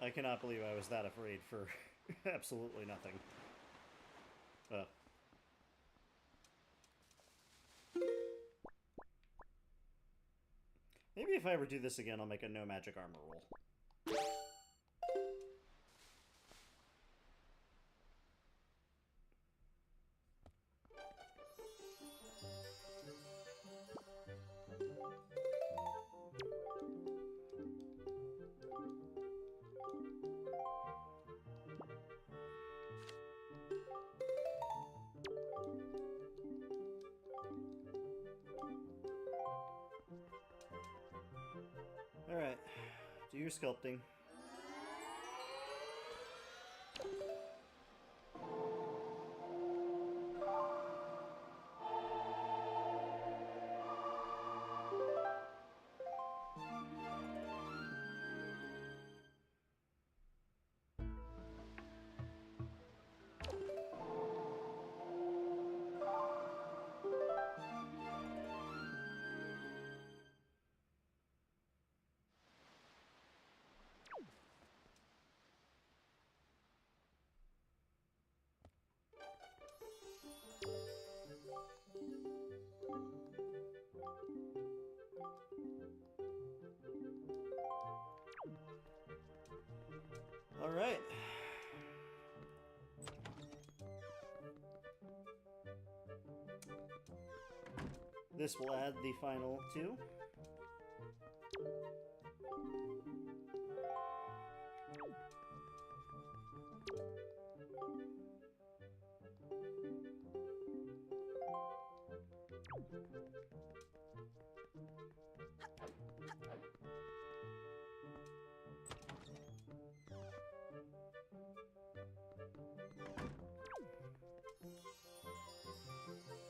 I cannot believe I was that afraid for absolutely nothing. Maybe if I ever do this again, I'll make a no magic armor roll. Alright, do your sculpting. Alright. This will add the final 2.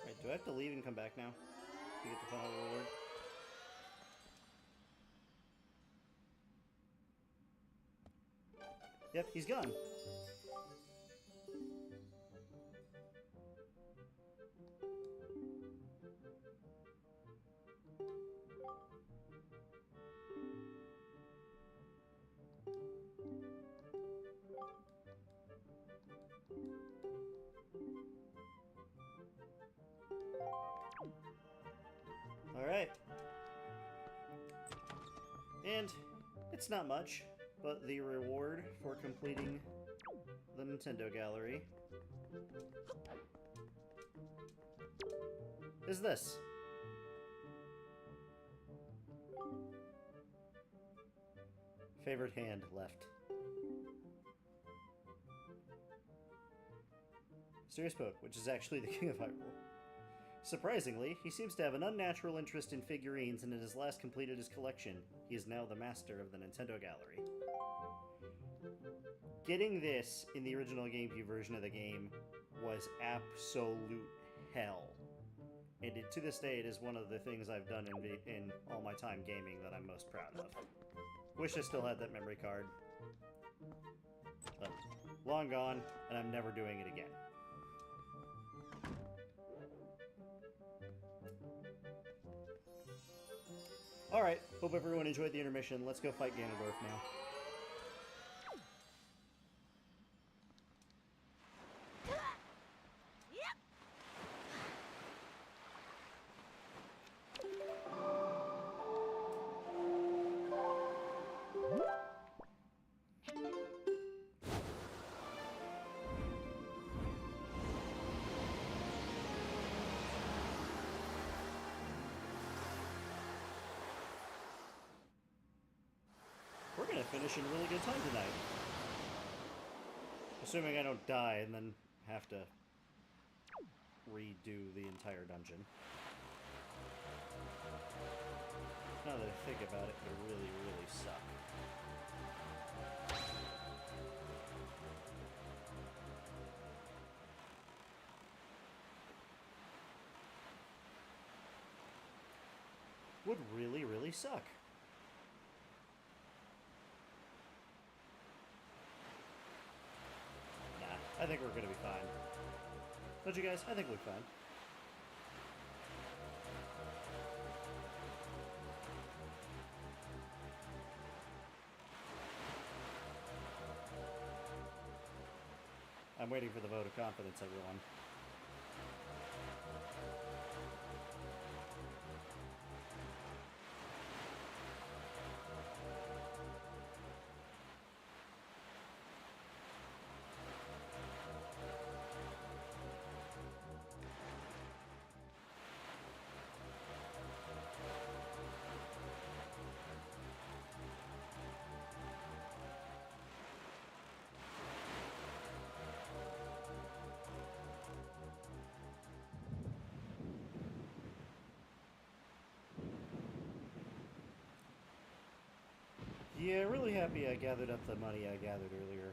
Alright, do I have to leave and come back now to get the final reward? Yep, he's gone. Alright. And it's not much, but the reward for completing the Nintendo Gallery is this. Favorite hand left. Serious Poke, which is actually the King of Hyrule. Surprisingly, he seems to have an unnatural interest in figurines, and in his last completed his collection, he is now the master of the Nintendo Gallery. Getting this in the original GameCube version of the game was absolute hell. And to this day, it is one of the things I've done in all my time gaming that I'm most proud of. Wish I still had that memory card. But long gone, and I'm never doing it again. Alright, hope everyone enjoyed the intermission. Let's go fight Ganondorf now. We're gonna finish in really good time tonight. Assuming I don't die and then have to redo the entire dungeon. Now that I think about it, it could really, really suck. Would really, really suck. I think we're gonna be fine. Don't you guys? I think we'll be fine. I'm waiting for the vote of confidence, everyone. Yeah, really happy I gathered up the money I gathered earlier.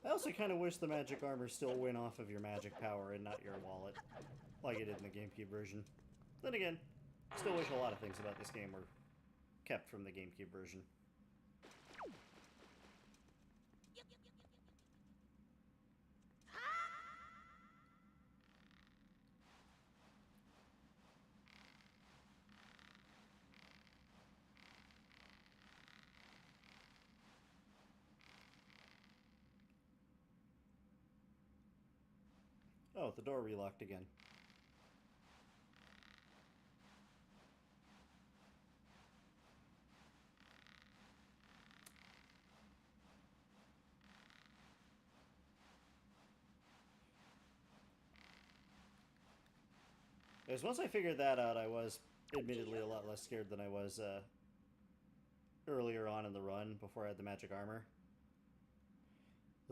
I also kind of wish the magic armor still went off of your magic power and not your wallet, like it did in the GameCube version. Then again, still wish a lot of things about this game were kept from the GameCube version. Oh, the door relocked again. Because once I figured that out, I was admittedly a lot less scared than I was earlier on in the run before I had the magic armor.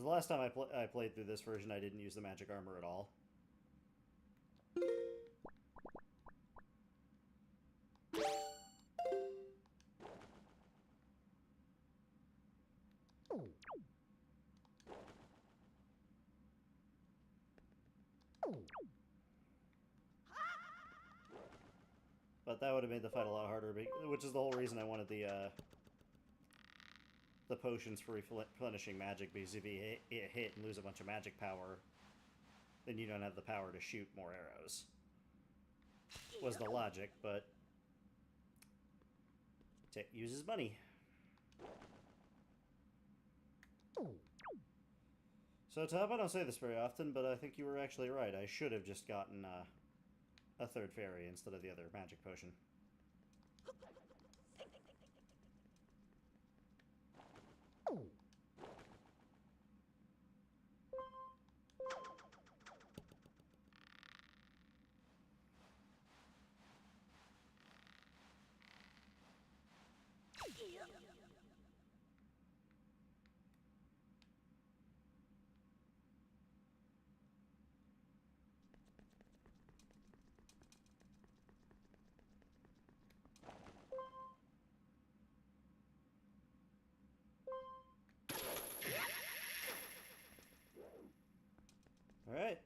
The last time I played through this version, I didn't use the magic armor at all. But that would have made the fight a lot harder, which is the whole reason I wanted the potions for replenishing magic, because if you hit and lose a bunch of magic power, then you don't have the power to shoot more arrows. Was the logic, but it uses money. So, Top, I don't say this very often, but I think you were actually right. I should have just gotten a third fairy instead of the other magic potion. Alright.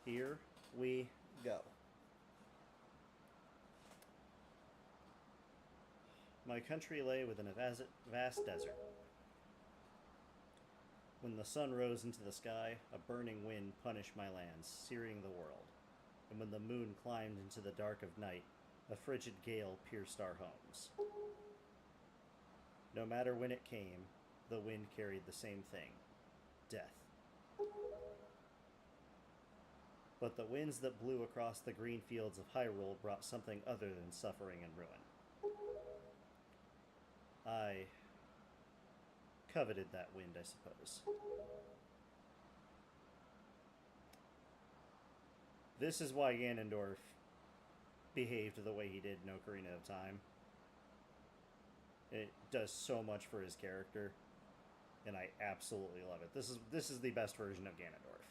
Here we go. My country lay within a vast desert. When the sun rose into the sky, a burning wind punished my lands, searing the world. And when the moon climbed into the dark of night, a frigid gale pierced our homes. No matter when it came, the wind carried the same thing: death. But the winds that blew across the green fields of Hyrule brought something other than suffering and ruin. I coveted that wind, I suppose. This is why Ganondorf behaved the way he did in Ocarina of Time. It does so much for his character, and I absolutely love it. This is the best version of Ganondorf.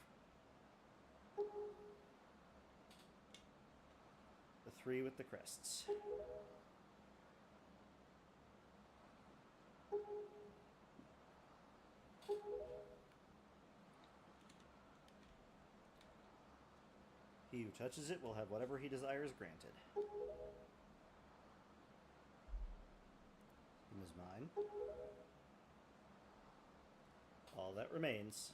The three with the crests. He who touches it will have whatever he desires granted. It is mine. All that remains.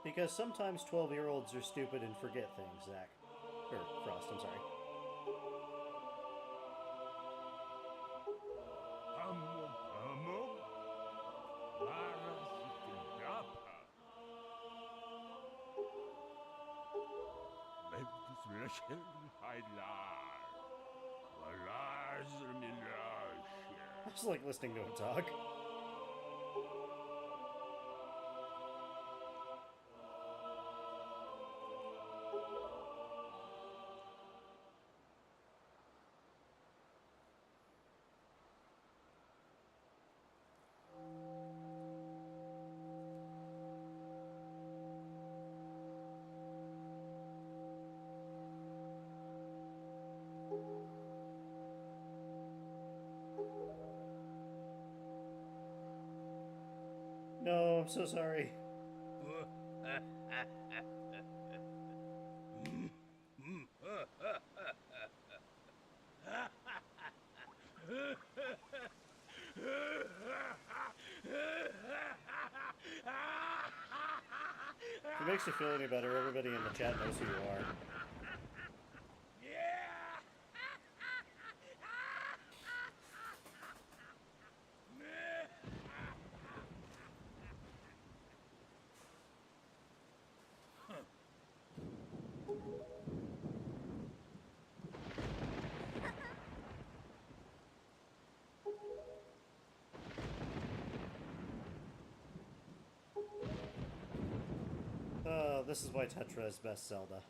Because sometimes 12-year-olds are stupid and forget things, Zach. Or Frost, I'm sorry. I just like listening to him talk. No, I'm so sorry. If it makes you feel any better, everybody in the chat knows who you are. This is why Tetra is best Zelda.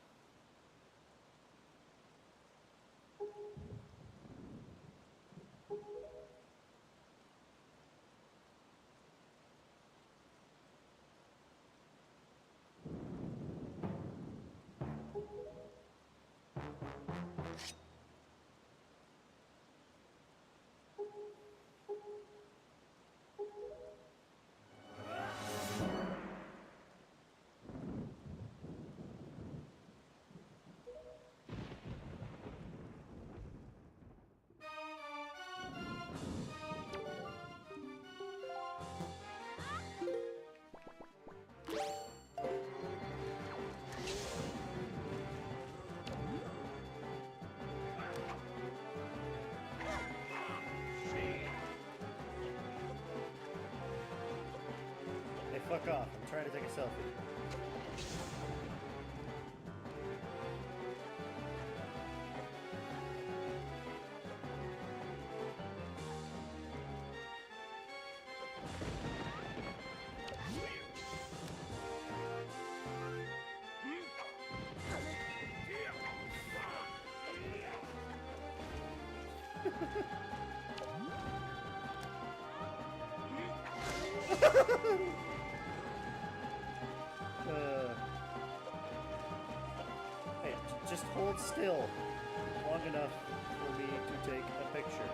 Fuck off, I'm trying to take a selfie. Hey, just hold still long enough for me to take a picture.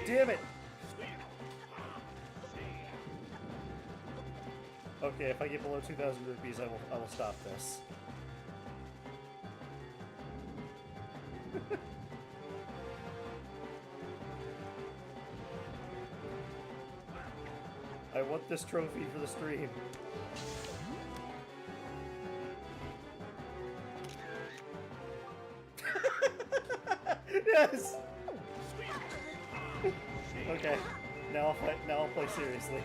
Damn it! Okay, if I get below 2,000 rupees, I will stop this. I want this trophy for the stream. Yes! Okay, now I'll play seriously.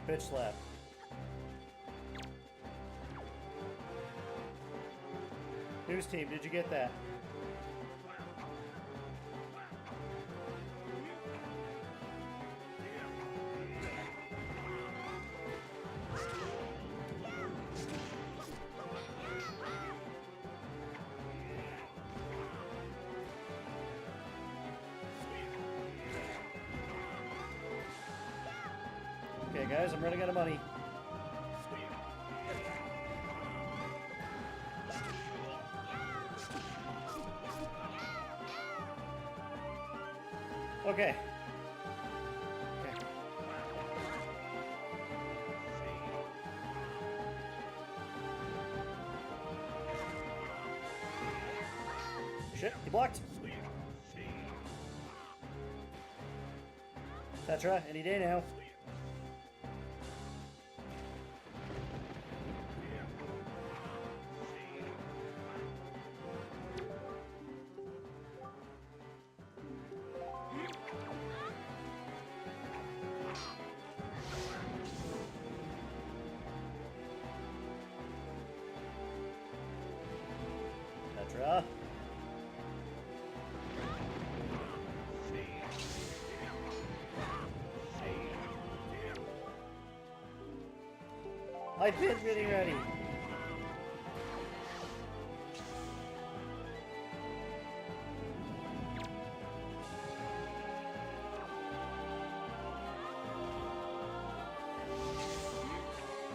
Bitch slap. News team, did you get that? guys, I'm running out of money. Okay. Shit, he blocked. Tetra, any day now. Tetra. I've been really ready.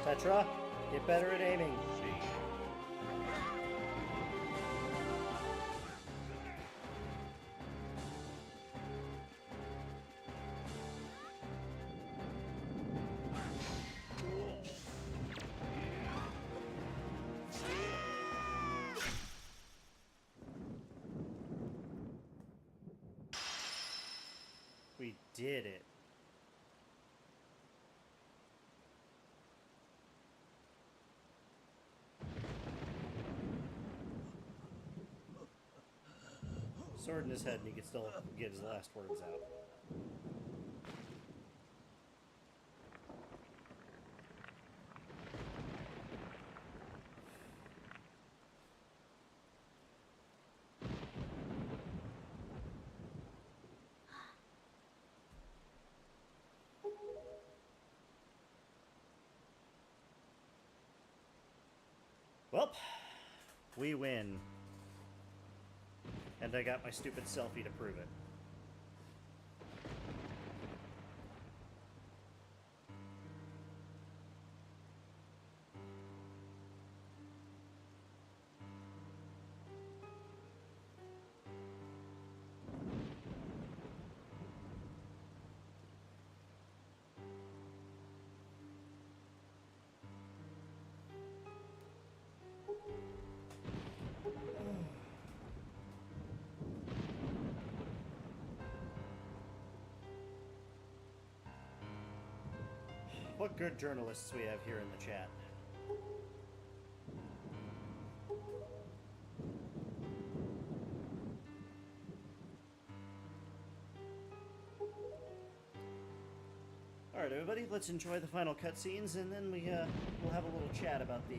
Tetra, get better at aiming. We did it. Sword in his head and he can still get his last words out. Well, we win. And I got my stupid selfie to prove it. What good journalists we have here in the chat. Alright everybody, let's enjoy the final cutscenes and then we'll have a little chat about the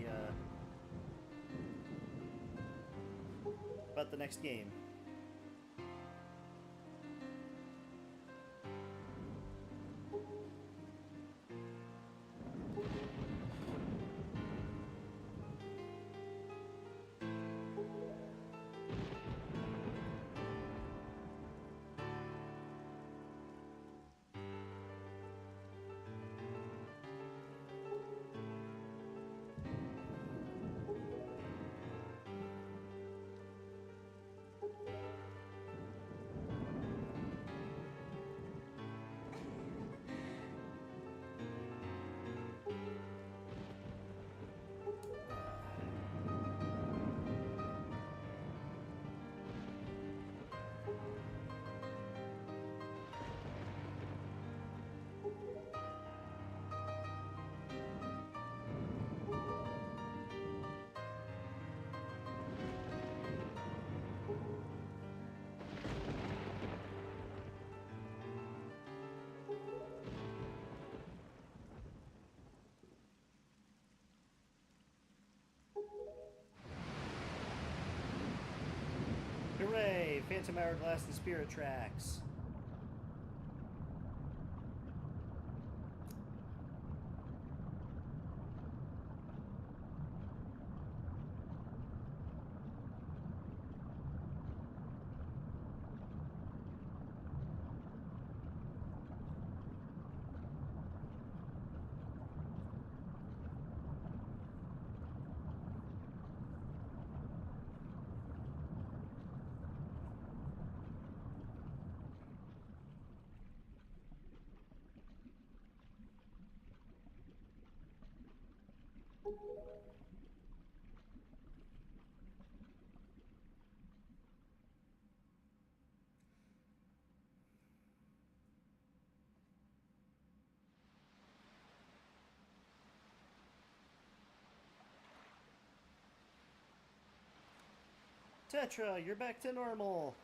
next game. Hooray! Phantom Hourglass and Spirit Tracks. Tetra, you're back to normal!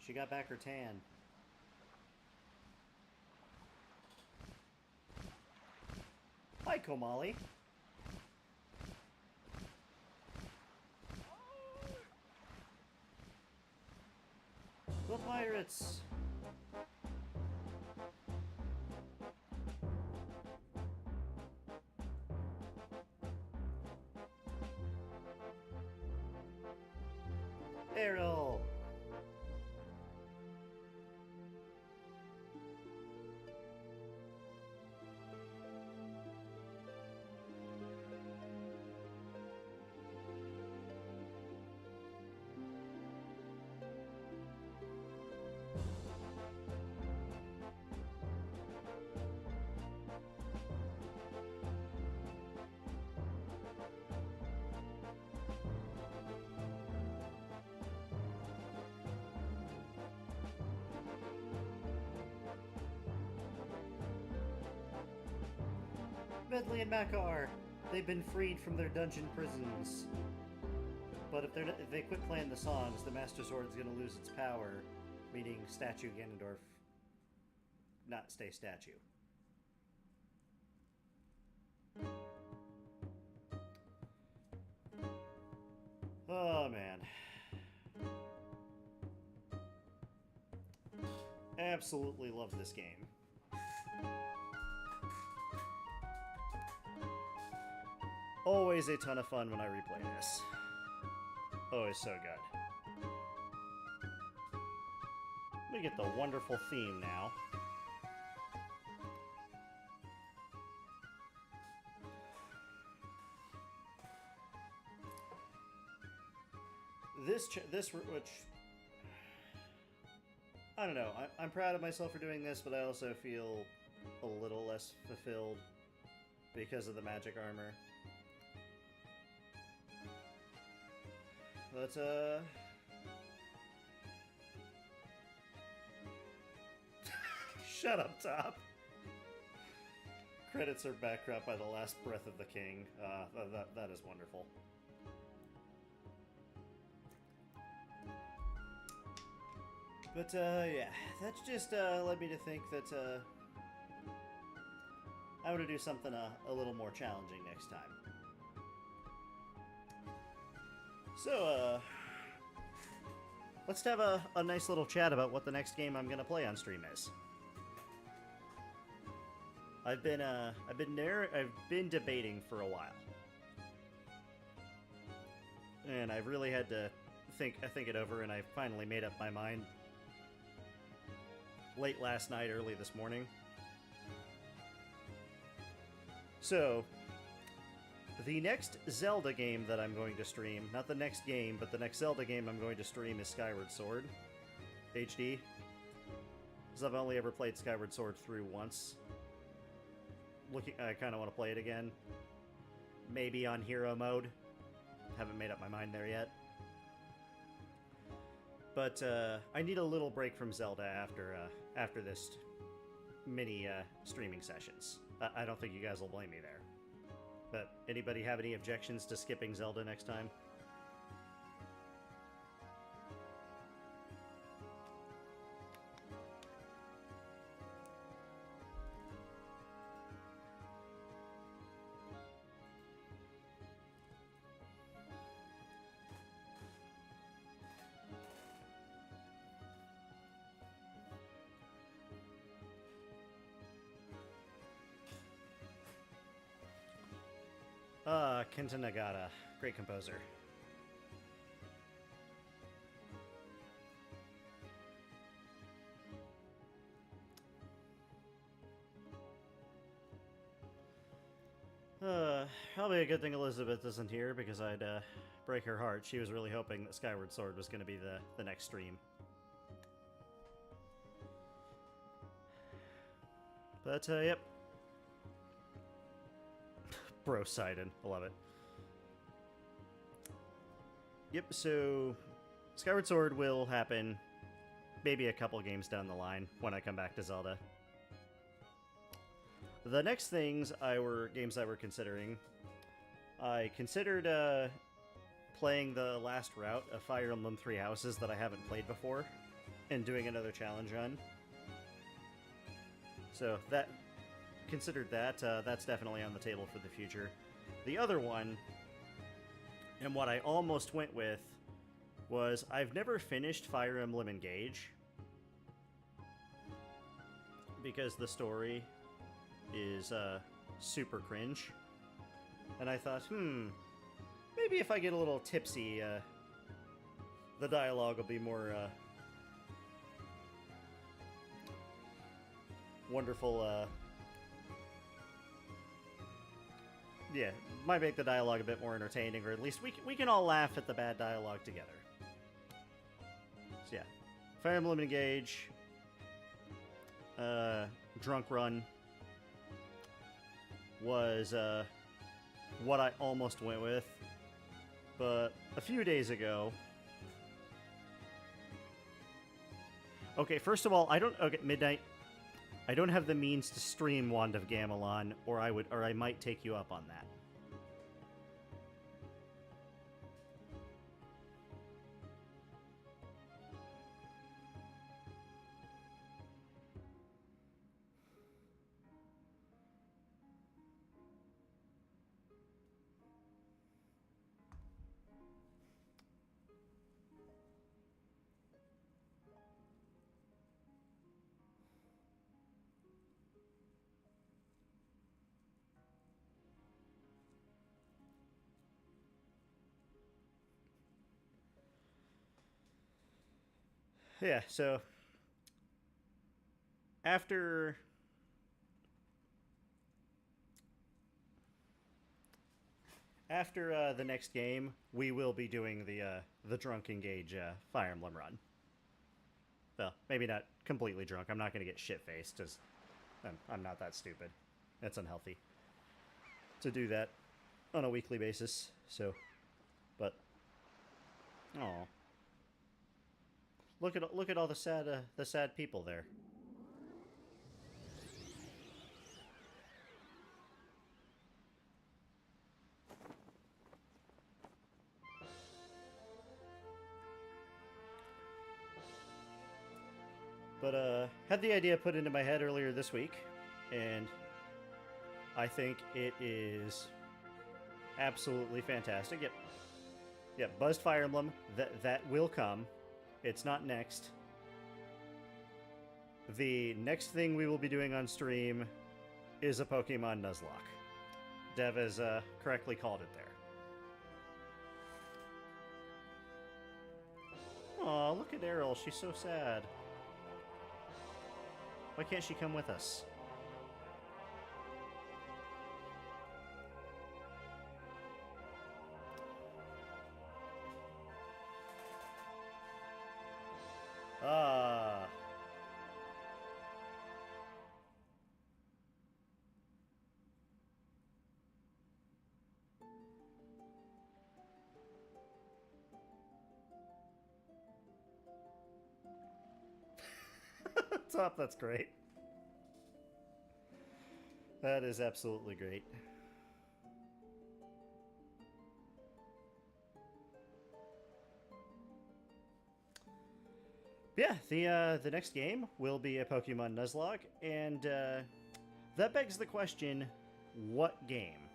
She got back her tan. Hi, Komali. The pirates! Errol! Medley and Makar! They've been freed from their dungeon prisons. But if they quit playing the songs, the Master Sword's gonna lose its power, meaning Statue Ganondorf not stay statue. Oh, man. Absolutely love this game. Always a ton of fun when I replay this. Always so good. Let me get the wonderful theme now. This which I don't know. I'm proud of myself for doing this, but I also feel a little less fulfilled because of the magic armor. But, shut up, Top. Credits are backdrop by the last breath of the king. That is wonderful. But, yeah, that's just, led me to think that, I want to do something, a little more challenging next time. So, let's have a nice little chat about what the next game I'm gonna play on stream is. I've been debating for a while, and I've really had to think it over, and I finally made up my mind late last night, early this morning. So, the next Zelda game that I'm going to stream, not the next game, but the next Zelda game I'm going to stream is Skyward Sword HD. Because I've only ever played Skyward Sword through once. I kind of want to play it again. Maybe on hero mode. Haven't made up my mind there yet. But I need a little break from Zelda after this mini streaming sessions. I don't think you guys will blame me there. But anybody have any objections to skipping Zelda next time? Kenta Nagata, great composer. Probably a good thing Elizabeth isn't here, because I'd break her heart. She was really hoping that Skyward Sword was going to be the next stream. But, yep. Bro Sidon. I love it. Yep, so Skyward Sword will happen maybe a couple games down the line when I come back to Zelda. The next games I were considering I considered playing the last route of Fire Emblem Three Houses that I haven't played before, and doing another challenge run. So that considered that that's definitely on the table for the future. The other one, and what I almost went with, was I've never finished Fire Emblem Engage because the story is super cringe. And I thought, maybe if I get a little tipsy, the dialogue will be more wonderful. Yeah, might make the dialogue a bit more entertaining, or at least we can all laugh at the bad dialogue together. So yeah, Fire Emblem Engage, Drunk Run was what I almost went with, but a few days ago. Okay, first of all, Midnight. I don't have the means to stream Wand of Gamelon, or I might take you up on that. Yeah, so after the next game, we will be doing the Drunk Engage Fire Emblem run. Well, maybe not completely drunk. I'm not going to get shit-faced, because I'm not that stupid. That's unhealthy to do that on a weekly basis. So, but, oh, look at all the sad people there. But had the idea put into my head earlier this week, and I think it is absolutely fantastic. Yep, Buzzed Fire Emblem, that will come. It's not next. The next thing we will be doing on stream is a Pokemon Nuzlocke. Dev has correctly called it there. Aw, look at Errol. She's so sad. Why can't she come with us? Ah. Top, that's great. That is absolutely great. Yeah, the next game will be a Pokemon Nuzlocke, and that begs the question, what game?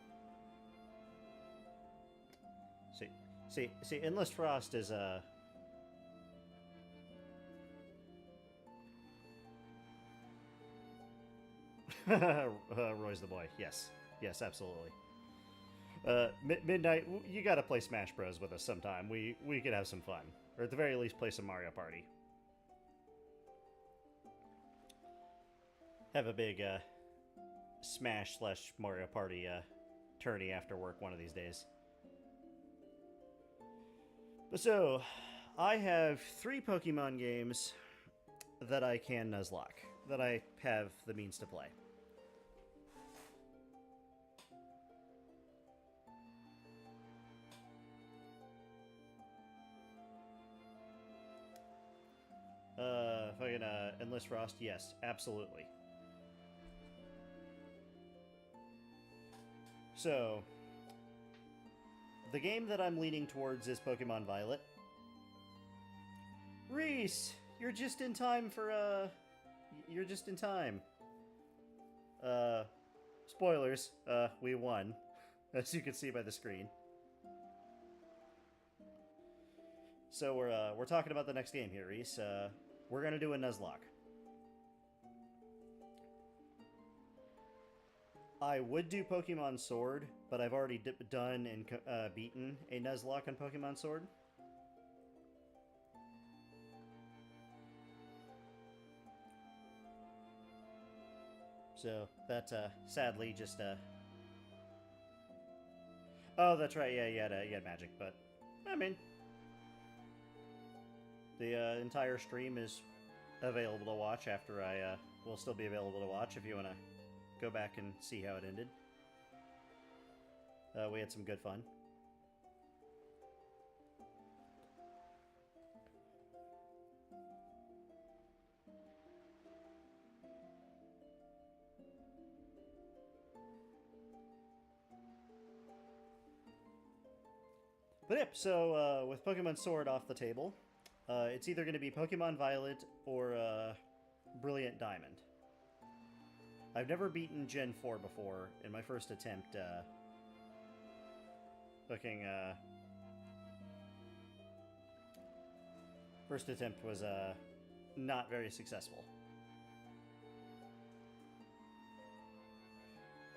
See, Endless Frost is Roy's the boy. Yes, absolutely. Midnight, you gotta play Smash Bros with us sometime. We could have some fun, or at the very least, play some Mario Party. Have a big Smash / Mario Party tourney after work one of these days. But so, I have 3 Pokemon games that I can Nuzlocke, that I have the means to play. Fucking Endless Frost, yes, absolutely. So, the game that I'm leaning towards is Pokemon Violet. Reese, you're just in time for, you're just in time. Spoilers, we won, as you can see by the screen. So we're talking about the next game here, Reese. We're gonna do a Nuzlocke. I would do Pokemon Sword, but I've already done and beaten a Nuzlocke on Pokemon Sword. So, that, sadly, just, Oh, that's right, yeah, you had magic, but, I mean, the, entire stream is available to watch after I, will still be available to watch if you want to go back and see how it ended. We had some good fun. But yep, so with Pokemon Sword off the table, it's either going to be Pokemon Violet or Brilliant Diamond. I've never beaten Gen 4 before. In my first attempt, first attempt was not very successful.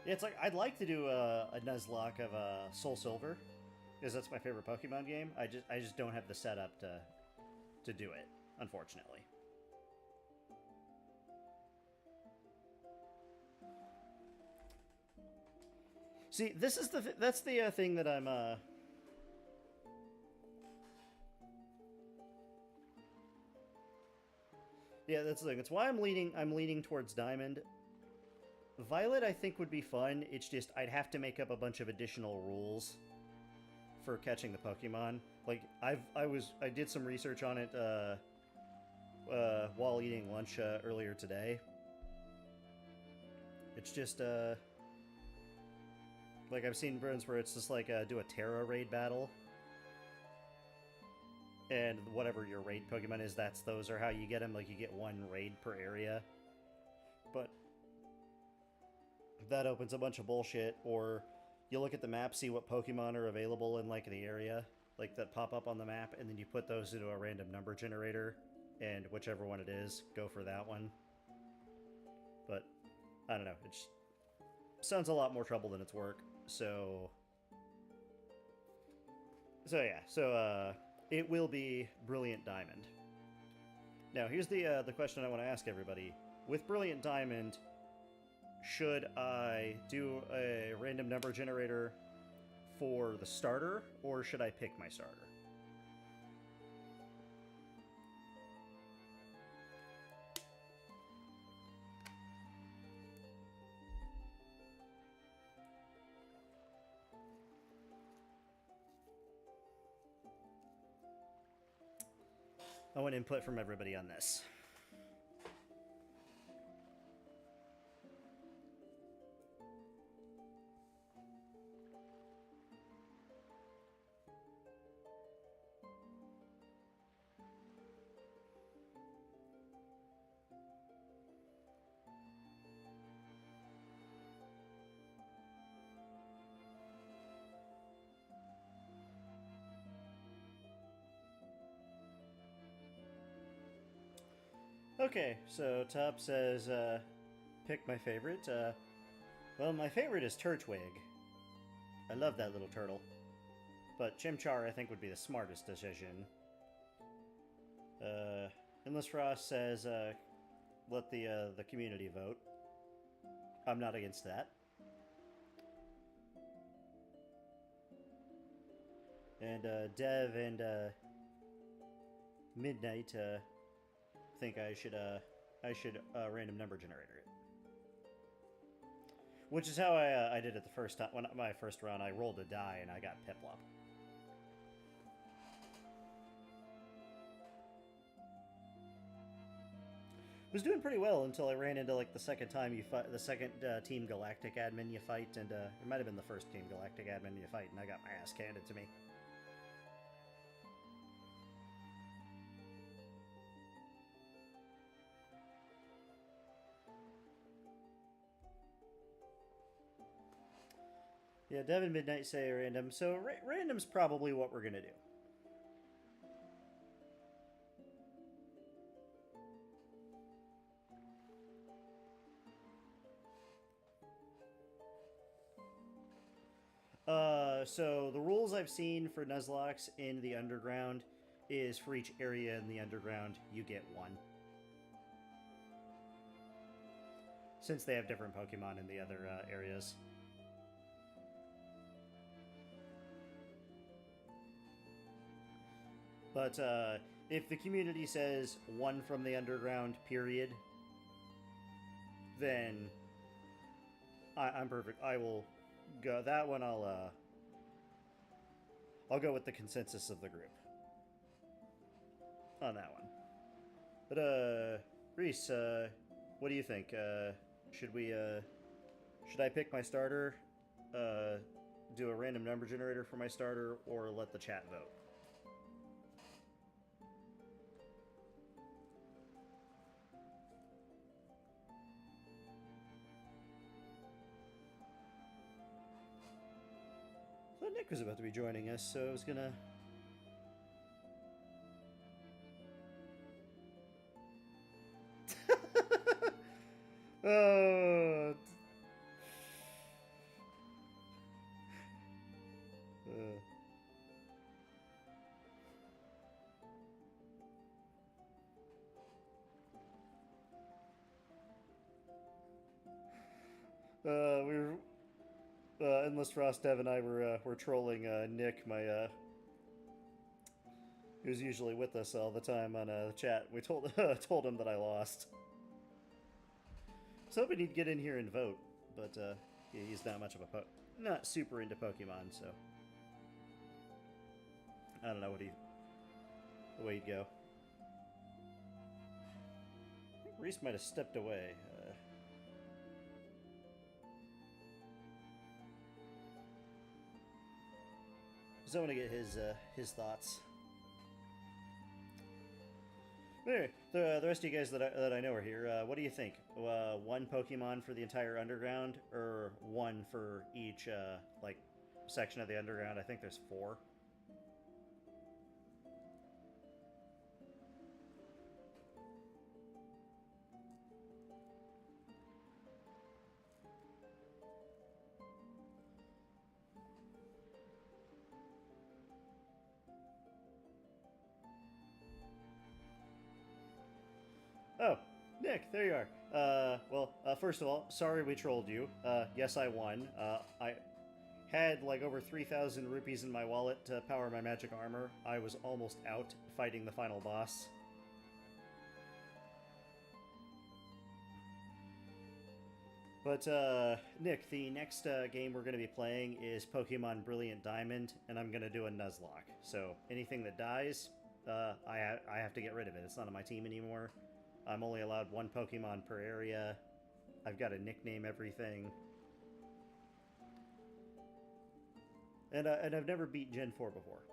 Yeah, it's like I'd like to do a Nuzlocke of Soul Silver, because that's my favorite Pokemon game. I just don't have the setup to do it, unfortunately. See, this is that's the thing that I'm yeah, that's the thing. That's why I'm leaning towards Diamond. Violet I think would be fun. It's just I'd have to make up a bunch of additional rules for catching the Pokemon. Like I did some research on it while eating lunch earlier today. It's just like I've seen burns where it's just like do a Terra raid battle, and whatever your raid Pokemon is, those are how you get them. Like you get one raid per area, but that opens a bunch of bullshit. Or you look at the map, see what Pokemon are available in like the area, like that pop up on the map, and then you put those into a random number generator, and whichever one it is, go for that one. But I don't know. It sounds a lot more trouble than it's work. So yeah. So it will be Brilliant Diamond. Now here's the question I want to ask everybody. With Brilliant Diamond, should I do a random number generator for the starter, or should I pick my starter? I want input from everybody on this. Okay, so Top says, pick my favorite. Well, my favorite is Turtwig. I love that little turtle. But Chimchar, I think, would be the smartest decision. Endless Frost says, let the community vote. I'm not against that. And Dev and Midnight think I should random number generator it. Which is how I did it the first time. When my first run, I rolled a die and I got Piplup. was doing pretty well until I ran into like the second time you fight, the second Team Galactic admin you fight, and it might have been the first Team Galactic admin you fight, and I got my ass handed to me. Yeah, Devin Midnight say random, so random's probably what we're gonna do. So the rules I've seen for Nuzlockes in the underground is for each area in the underground, you get one. Since they have different Pokemon in the other areas. But if the community says one from the underground, period, then I'm perfect. I will go that one. I'll go with the consensus of the group on that one. But Reese, what do you think? Should I pick my starter? Do a random number generator for my starter, or let the chat vote? So Nick was about to be joining us, so I was gonna... Oh... we were... Endless Frost, Dev, and I were trolling Nick, who's usually with us all the time on the chat. We told told him that I lost. I was hoping he'd get in here and vote, but yeah, he's not much of a not super into Pokemon, so I don't know the way he'd go. I think Reese might have stepped away. So I want to get his thoughts. Anyway, the rest of you guys that I know are here. What do you think? One Pokemon for the entire underground, or one for each like section of the underground? I think there's 4. Oh, Nick, there you are. Well, first of all, sorry we trolled you. Yes, I won. I had like over 3,000 rupees in my wallet to power my magic armor. I was almost out fighting the final boss. But, Nick, the next game we're going to be playing is Pokemon Brilliant Diamond, and I'm going to do a Nuzlocke. So, anything that dies, I have to get rid of it. It's not on my team anymore. I'm only allowed 1 Pokemon per area. I've got to nickname everything. And I've never beat Gen 4 before.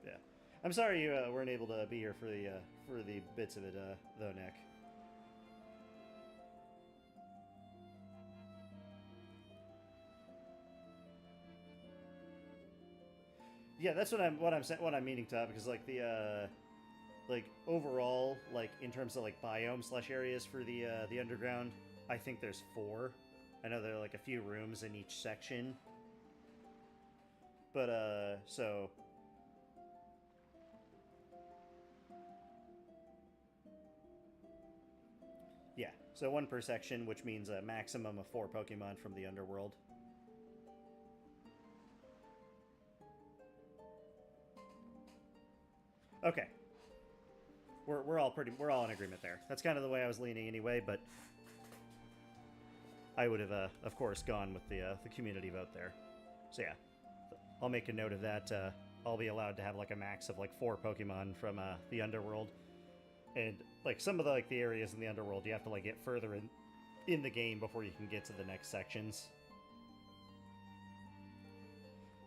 Yeah. I'm sorry you weren't able to be here for the bits of it, though, Nick. Yeah, that's what I'm meaning to, because like the like overall, like in terms of like biome/areas for the underground, I think there's 4. I know there are like a few rooms in each section. But so yeah, so 1 per section, which means a maximum of 4 Pokemon from the underworld. Okay. We're all in agreement there. That's kind of the way I was leaning anyway, but I would have of course gone with the community vote there. So yeah, I'll make a note of that. I'll be allowed to have like a max of like 4 Pokemon from the Underworld. And like some of the the areas in the Underworld, you have to like get further in the game before you can get to the next sections.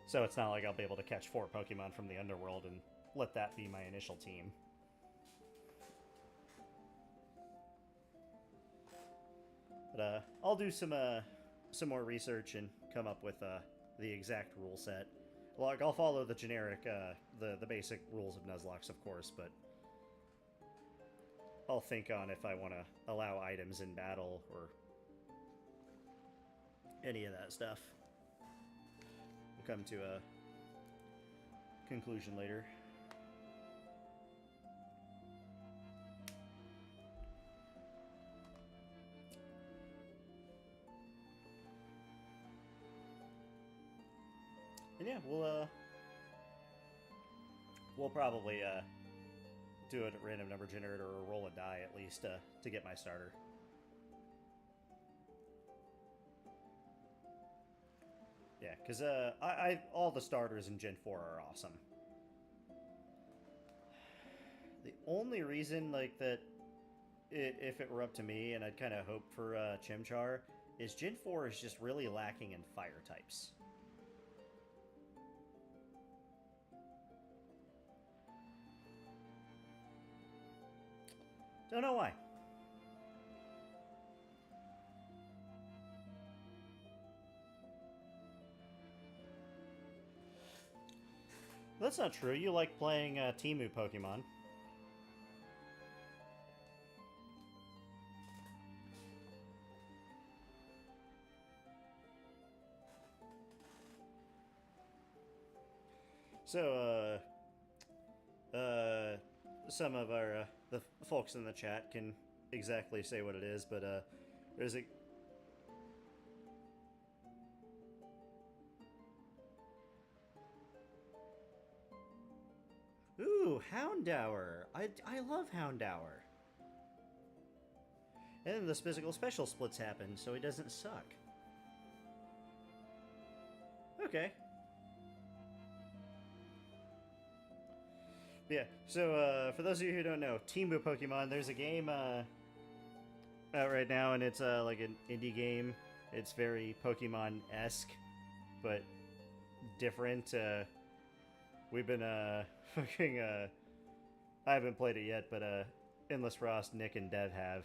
So it's not like I'll be able to catch 4 Pokemon from the Underworld and let that be my initial team. But I'll do some more research and come up with the exact rule set. Like I'll follow the generic, the basic rules of Nuzlocke, of course, but I'll think on if I want to allow items in battle or any of that stuff. We'll come to a conclusion later. And yeah, we'll probably do it at random number generator or roll a die at least to get my starter. Yeah, because all the starters in Gen 4 are awesome. The only reason that if it were up to me and I'd kind of hope for Chimchar is Gen 4 is just really lacking in fire types. Don't know why. That's not true. You like playing Temu Pokemon. So, some of our the folks in the chat can exactly say what it is, but there's a ooh, Houndour. I love Houndour. And then this physical special splits happen, so he doesn't suck. Okay. Yeah, so for those of you who don't know, Temu Pokemon, there's a game out right now, and it's like an indie game. It's very Pokemon-esque, but different. We've been fucking I haven't played it yet, but Endless Frost, Nick, and Dev have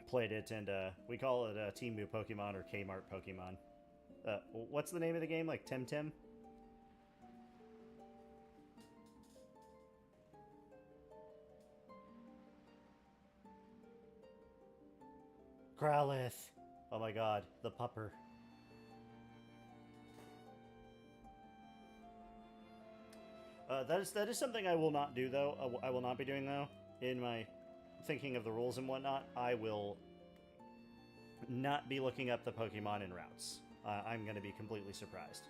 played it, and we call it Temu Pokemon or Kmart Pokemon. What's the name of the game? Like Temtem? Growlithe. Oh my god, the pupper. That is something I will not do, though. I will not be doing, though. In my thinking of the rules and whatnot, I will not be looking up the Pokemon in routes. I'm going to be completely surprised.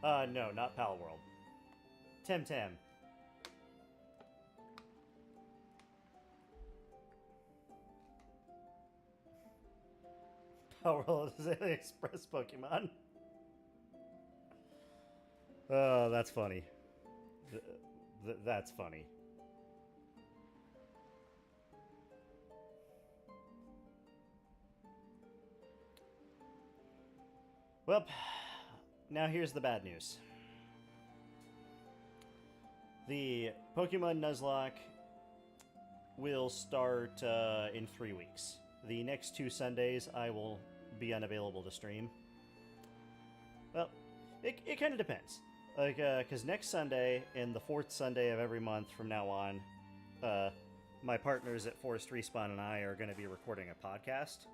No, not Pal World. Temtem. Pal World is an express Pokemon. Oh, that's funny. That's funny. Well, now here's the bad news. The Pokemon Nuzlocke will start in 3 weeks. The next 2 Sundays I will be unavailable to stream. Well, it kind of depends. Like, because next Sunday and the 4th Sunday of every month from now on, my partners at Forest Respawn and I are going to be recording a podcast.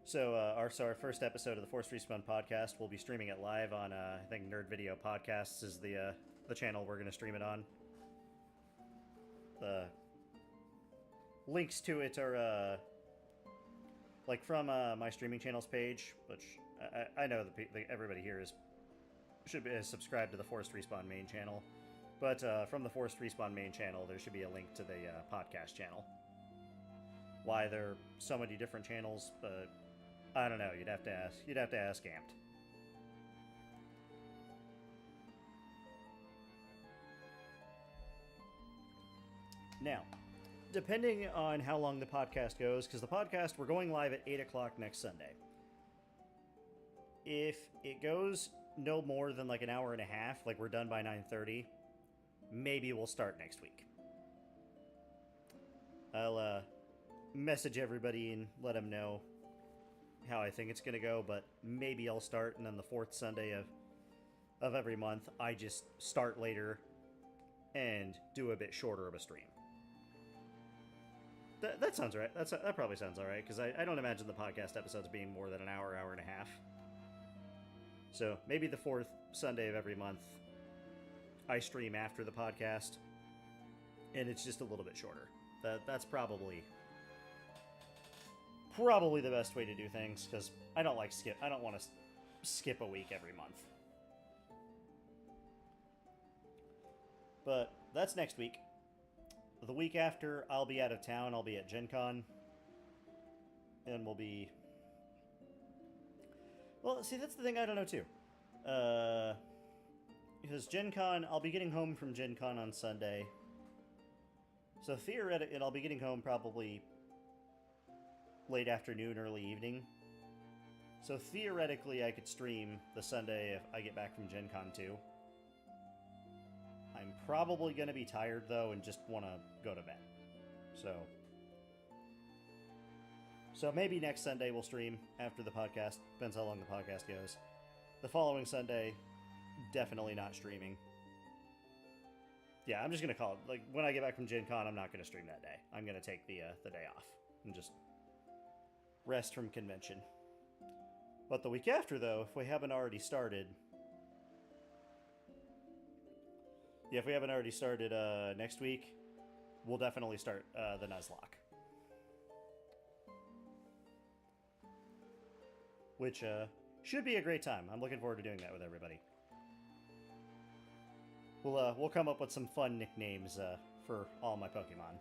So, our first episode of the Forest Respawn podcast, we'll be streaming it live on, I think Nerd Video Podcasts is the channel we're going to stream it on. Links to it are, like from my streaming channels page, which I know everybody here is subscribed to the Forest Respawn main channel, but from the Forest Respawn main channel, there should be a link to the podcast channel. why there are so many different channels, but I don't know. You'd have to ask. You'd have to ask Amped. Now, depending on how long the podcast goes, because the podcast, we're going live at 8 o'clock next Sunday. If it goes no more than like an hour and a half, like we're done by 9:30, maybe we'll start next week. I'll message everybody and let them know how I think it's going to go, but maybe I'll start, and then the fourth Sunday of every month, I just start later and do a bit shorter of a stream. That sounds right. That probably sounds all right, because I don't imagine the podcast episodes being more than an hour, hour and a half. So maybe the fourth Sunday of every month, I stream after the podcast, and it's just a little bit shorter. That's probably the best way to do things, because I don't want to skip a week every month. But that's next week. The week after, I'll be out of town. I'll be at Gen Con. And we'll be... Well, see, that's the thing I don't know, too. Because Gen Con, I'll be getting home from Gen Con on Sunday. So theoretically, I'll be getting home probably late afternoon, early evening. So theoretically, I could stream the Sunday if I get back from Gen Con too. I'm probably going to be tired, though, and just want to go to bed. So maybe next Sunday we'll stream after the podcast. Depends how long the podcast goes. The following Sunday, definitely not streaming. Yeah, I'm just going to call it. Like, when I get back from Gen Con, I'm not going to stream that day. I'm going to take the day off and just rest from convention. But the week after, though, if we haven't already started... Yeah, if we haven't already started next week, we'll definitely start the Nuzlocke. Which should be a great time. I'm looking forward to doing that with everybody. We'll come up with some fun nicknames for all my Pokemon.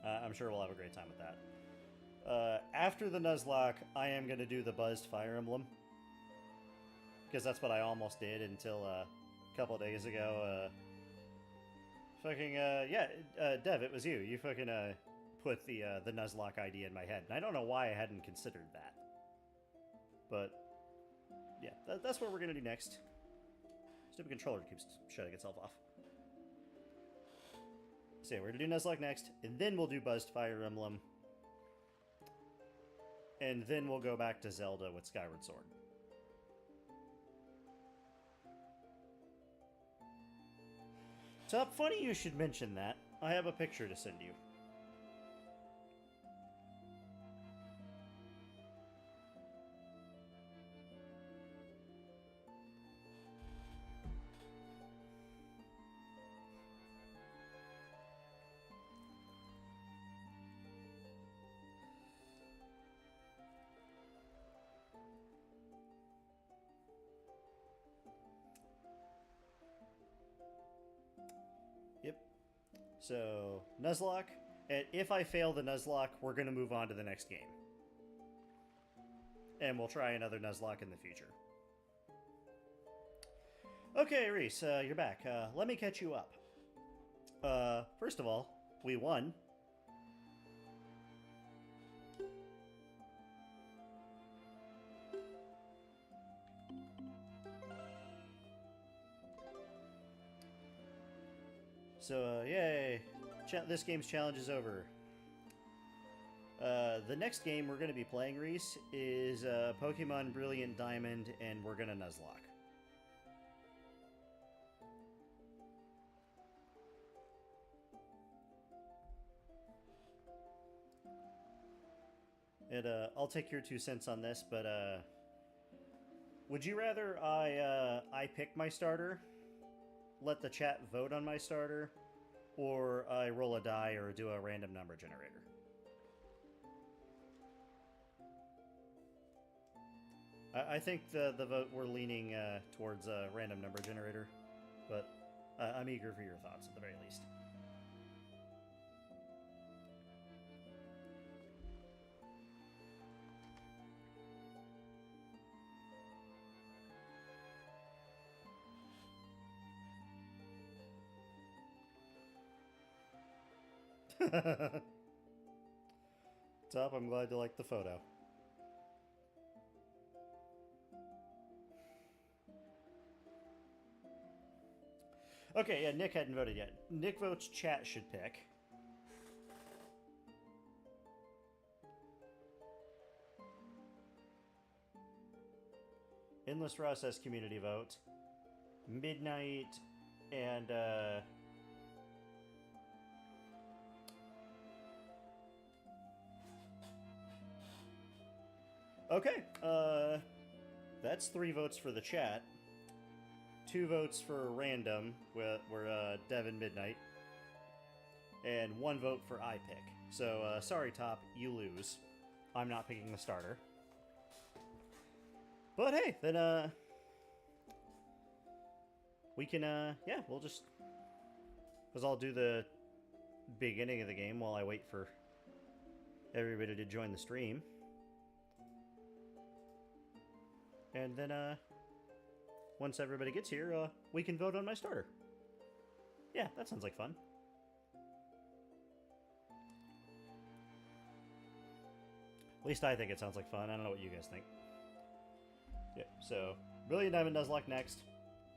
I'm sure we'll have a great time with that. After the Nuzlocke, I am going to do the Buzzed Fire Emblem. Because that's what I almost did until a couple days ago. Dev, it was you. You fucking put the Nuzlocke idea in my head. And I don't know why I hadn't considered that. But, yeah, that's what we're going to do next. Stupid controller keeps shutting itself off. So yeah, we're going to do Nuzlocke next, and then we'll do Buzzed Fire Emblem. And then we'll go back to Zelda with Skyward Sword. Top, funny you should mention that. I have a picture to send you. Yep. So, Nuzlocke. And if I fail the Nuzlocke, we're going to move on to the next game. And we'll try another Nuzlocke in the future. Okay, Reese, you're back. Let me catch you up. First of all, we won. So, yay! This game's challenge is over. The next game we're going to be playing, Reese, is Pokemon Brilliant Diamond, and we're going to Nuzlocke. And I'll take your 2 cents on this, but would you rather I pick my starter, let the chat vote on my starter, or I roll a die or do a random number generator? I think the vote we're leaning towards a random number generator, but I'm eager for your thoughts at the very least. Top, I'm glad you liked the photo. Okay, yeah, Nick hadn't voted yet. Nick votes chat should pick. Endless Raw says community vote. Midnight and, okay, that's 3 votes for the chat. 2 votes for random, were Devin Midnight. And 1 vote for I pick. So, sorry, Top, you lose. I'm not picking the starter. But hey, then, we can, yeah, we'll just... Because I'll do the beginning of the game while I wait for everybody to join the stream. And then, once everybody gets here, we can vote on my starter. Yeah, that sounds like fun. At least I think it sounds like fun. I don't know what you guys think. Yeah, so, Brilliant Diamond Nuzlocke next.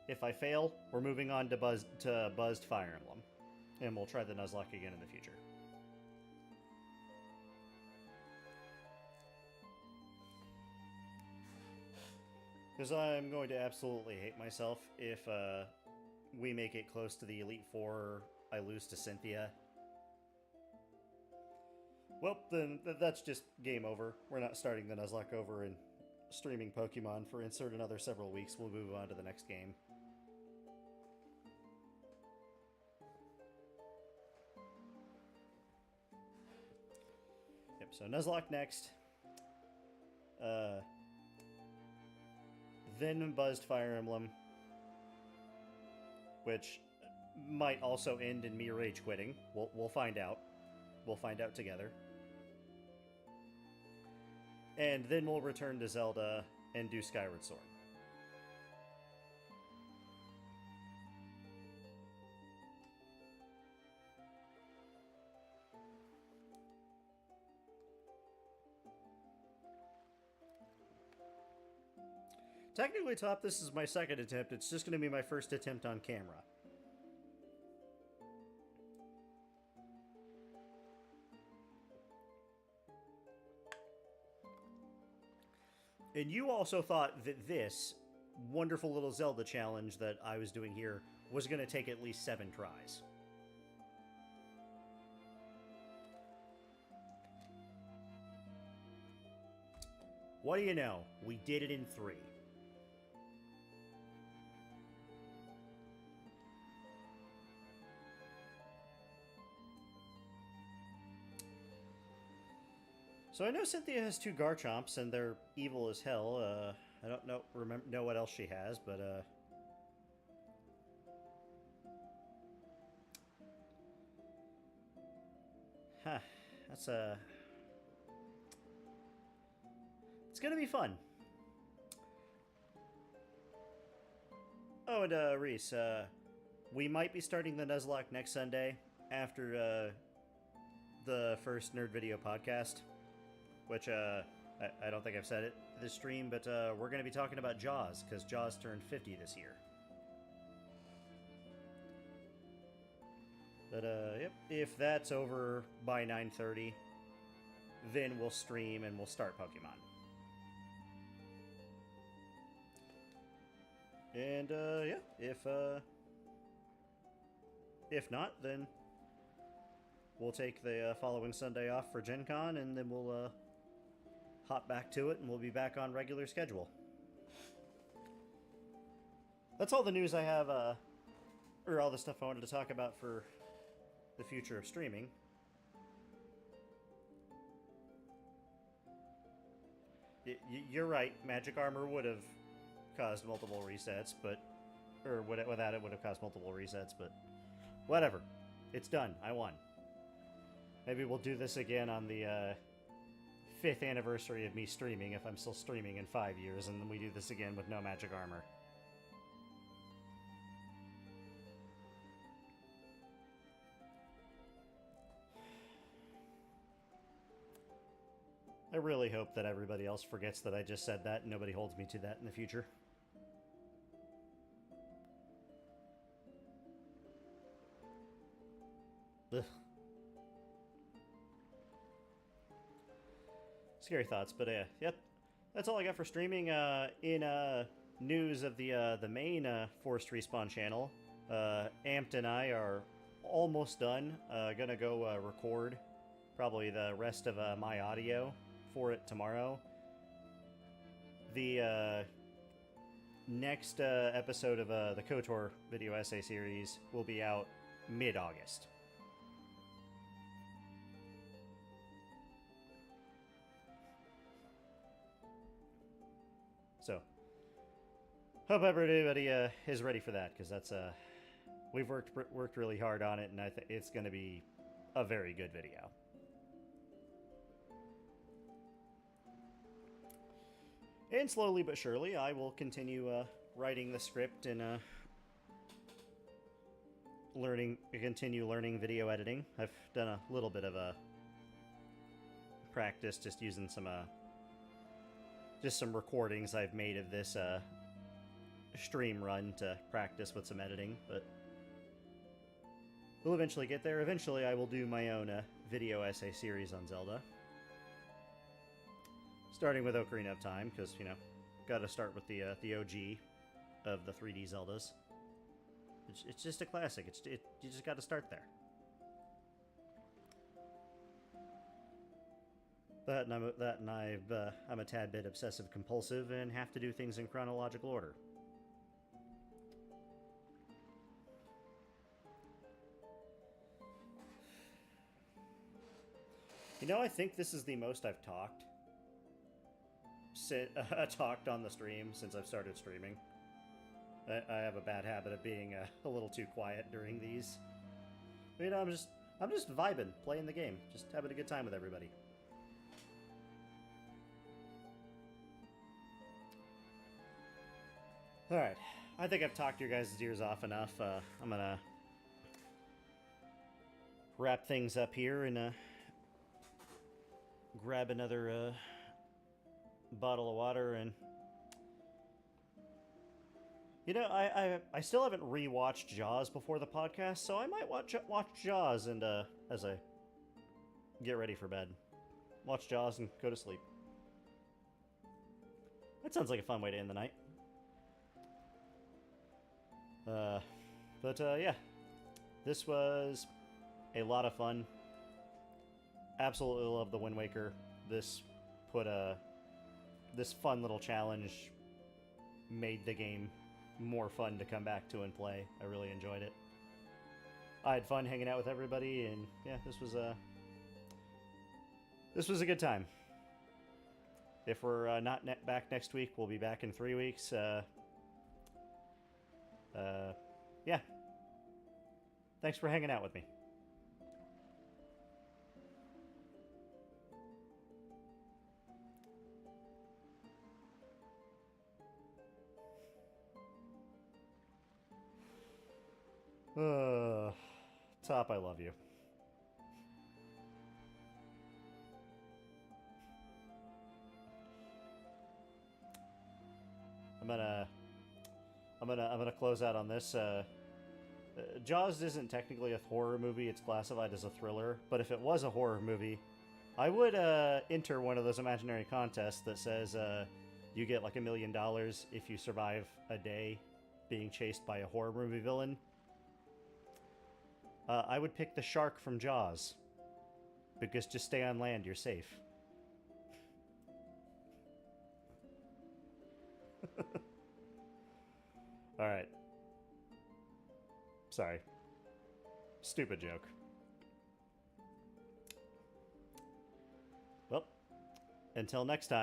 If I fail, we're moving on to Buzzed Fire Emblem. And we'll try the Nuzlocke again in the future. Because I'm going to absolutely hate myself if we make it close to the Elite Four, I lose to Cynthia. Well, then that's just game over. We're not starting the Nuzlocke over and streaming Pokemon for insert another several weeks. We'll move on to the next game. Yep, so Nuzlocke next. Then Buzzed Fire Emblem, which might also end in me rage quitting. We'll find out. We'll find out together. And then we'll return to Zelda and do Skyward Sword. Technically, Top, this is my second attempt. It's just going to be my first attempt on camera. And you also thought that this wonderful little Zelda challenge that I was doing here was going to take at least 7 tries. What do you know? We did it in 3. So I know Cynthia has 2 Garchomps, and they're evil as hell. I don't know what else she has, but huh, that's it's gonna be fun. Oh, and Reese, we might be starting the Nuzlocke next Sunday after the first Nerd Video podcast. Which, I don't think I've said it this stream, but we're going to be talking about Jaws, because Jaws turned 50 this year. But, yep, if that's over by 9:30, then we'll stream and we'll start Pokemon. And, yeah, if not, then we'll take the following Sunday off for Gen Con, and then we'll, hop back to it, and we'll be back on regular schedule. That's all the news I have, or all the stuff I wanted to talk about for the future of streaming. You're right, Magic Armor would have caused multiple resets, but... Or without it would have caused multiple resets, but... Whatever. It's done. I won. Maybe we'll do this again on the, 5th anniversary of me streaming, if I'm still streaming in 5 years, and then we do this again with no Magic Armor. I really hope that everybody else forgets that I just said that and nobody holds me to that in the future. Ugh. Scary thoughts, but yep. That's all I got for streaming. In news of the main Forced Respawn channel, Amped and I are almost done. Gonna go record probably the rest of my audio for it tomorrow. The next episode of the KOTOR video essay series will be out mid-August. So, hope everybody is ready for that, because that's we've worked really hard on it, and I think it's going to be a very good video. And slowly but surely, I will continue writing the script and continue learning video editing. I've done a little bit of a practice, just using some recordings I've made of this stream run to practice with some editing, but we'll eventually get there. Eventually, I will do my own video essay series on Zelda. Starting with Ocarina of Time, because, you know, gotta start with the OG of the 3D Zeldas. It's just a classic. You just gotta start there. I'm a tad bit obsessive compulsive and have to do things in chronological order. You know, I think this is the most I've talked on the stream since I've started streaming. I have a bad habit of being a little too quiet during these. But, you know, I'm just vibing, playing the game, just having a good time with everybody. Alright, I think I've talked your guys' ears off enough. I'm gonna wrap things up here and grab another bottle of water. And you know, I still haven't rewatched Jaws before the podcast, so I might watch Jaws and as I get ready for bed. Watch Jaws and go to sleep. That sounds like a fun way to end the night. Yeah, this was a lot of fun. Absolutely love the Wind Waker. This fun little challenge made the game more fun to come back to and play. I really enjoyed it. I had fun hanging out with everybody, and yeah, this was a good time. If we're not back next week, we'll be back in 3 weeks. Yeah. Thanks for hanging out with me. Top, I love you. I'm gonna close out on this. Jaws isn't technically a horror movie; it's classified as a thriller. But if it was a horror movie, I would enter one of those imaginary contests that says you get like $1 million if you survive a day being chased by a horror movie villain. I would pick the shark from Jaws, because just stay on land, you're safe. Alright. Sorry. Stupid joke. Well, until next time.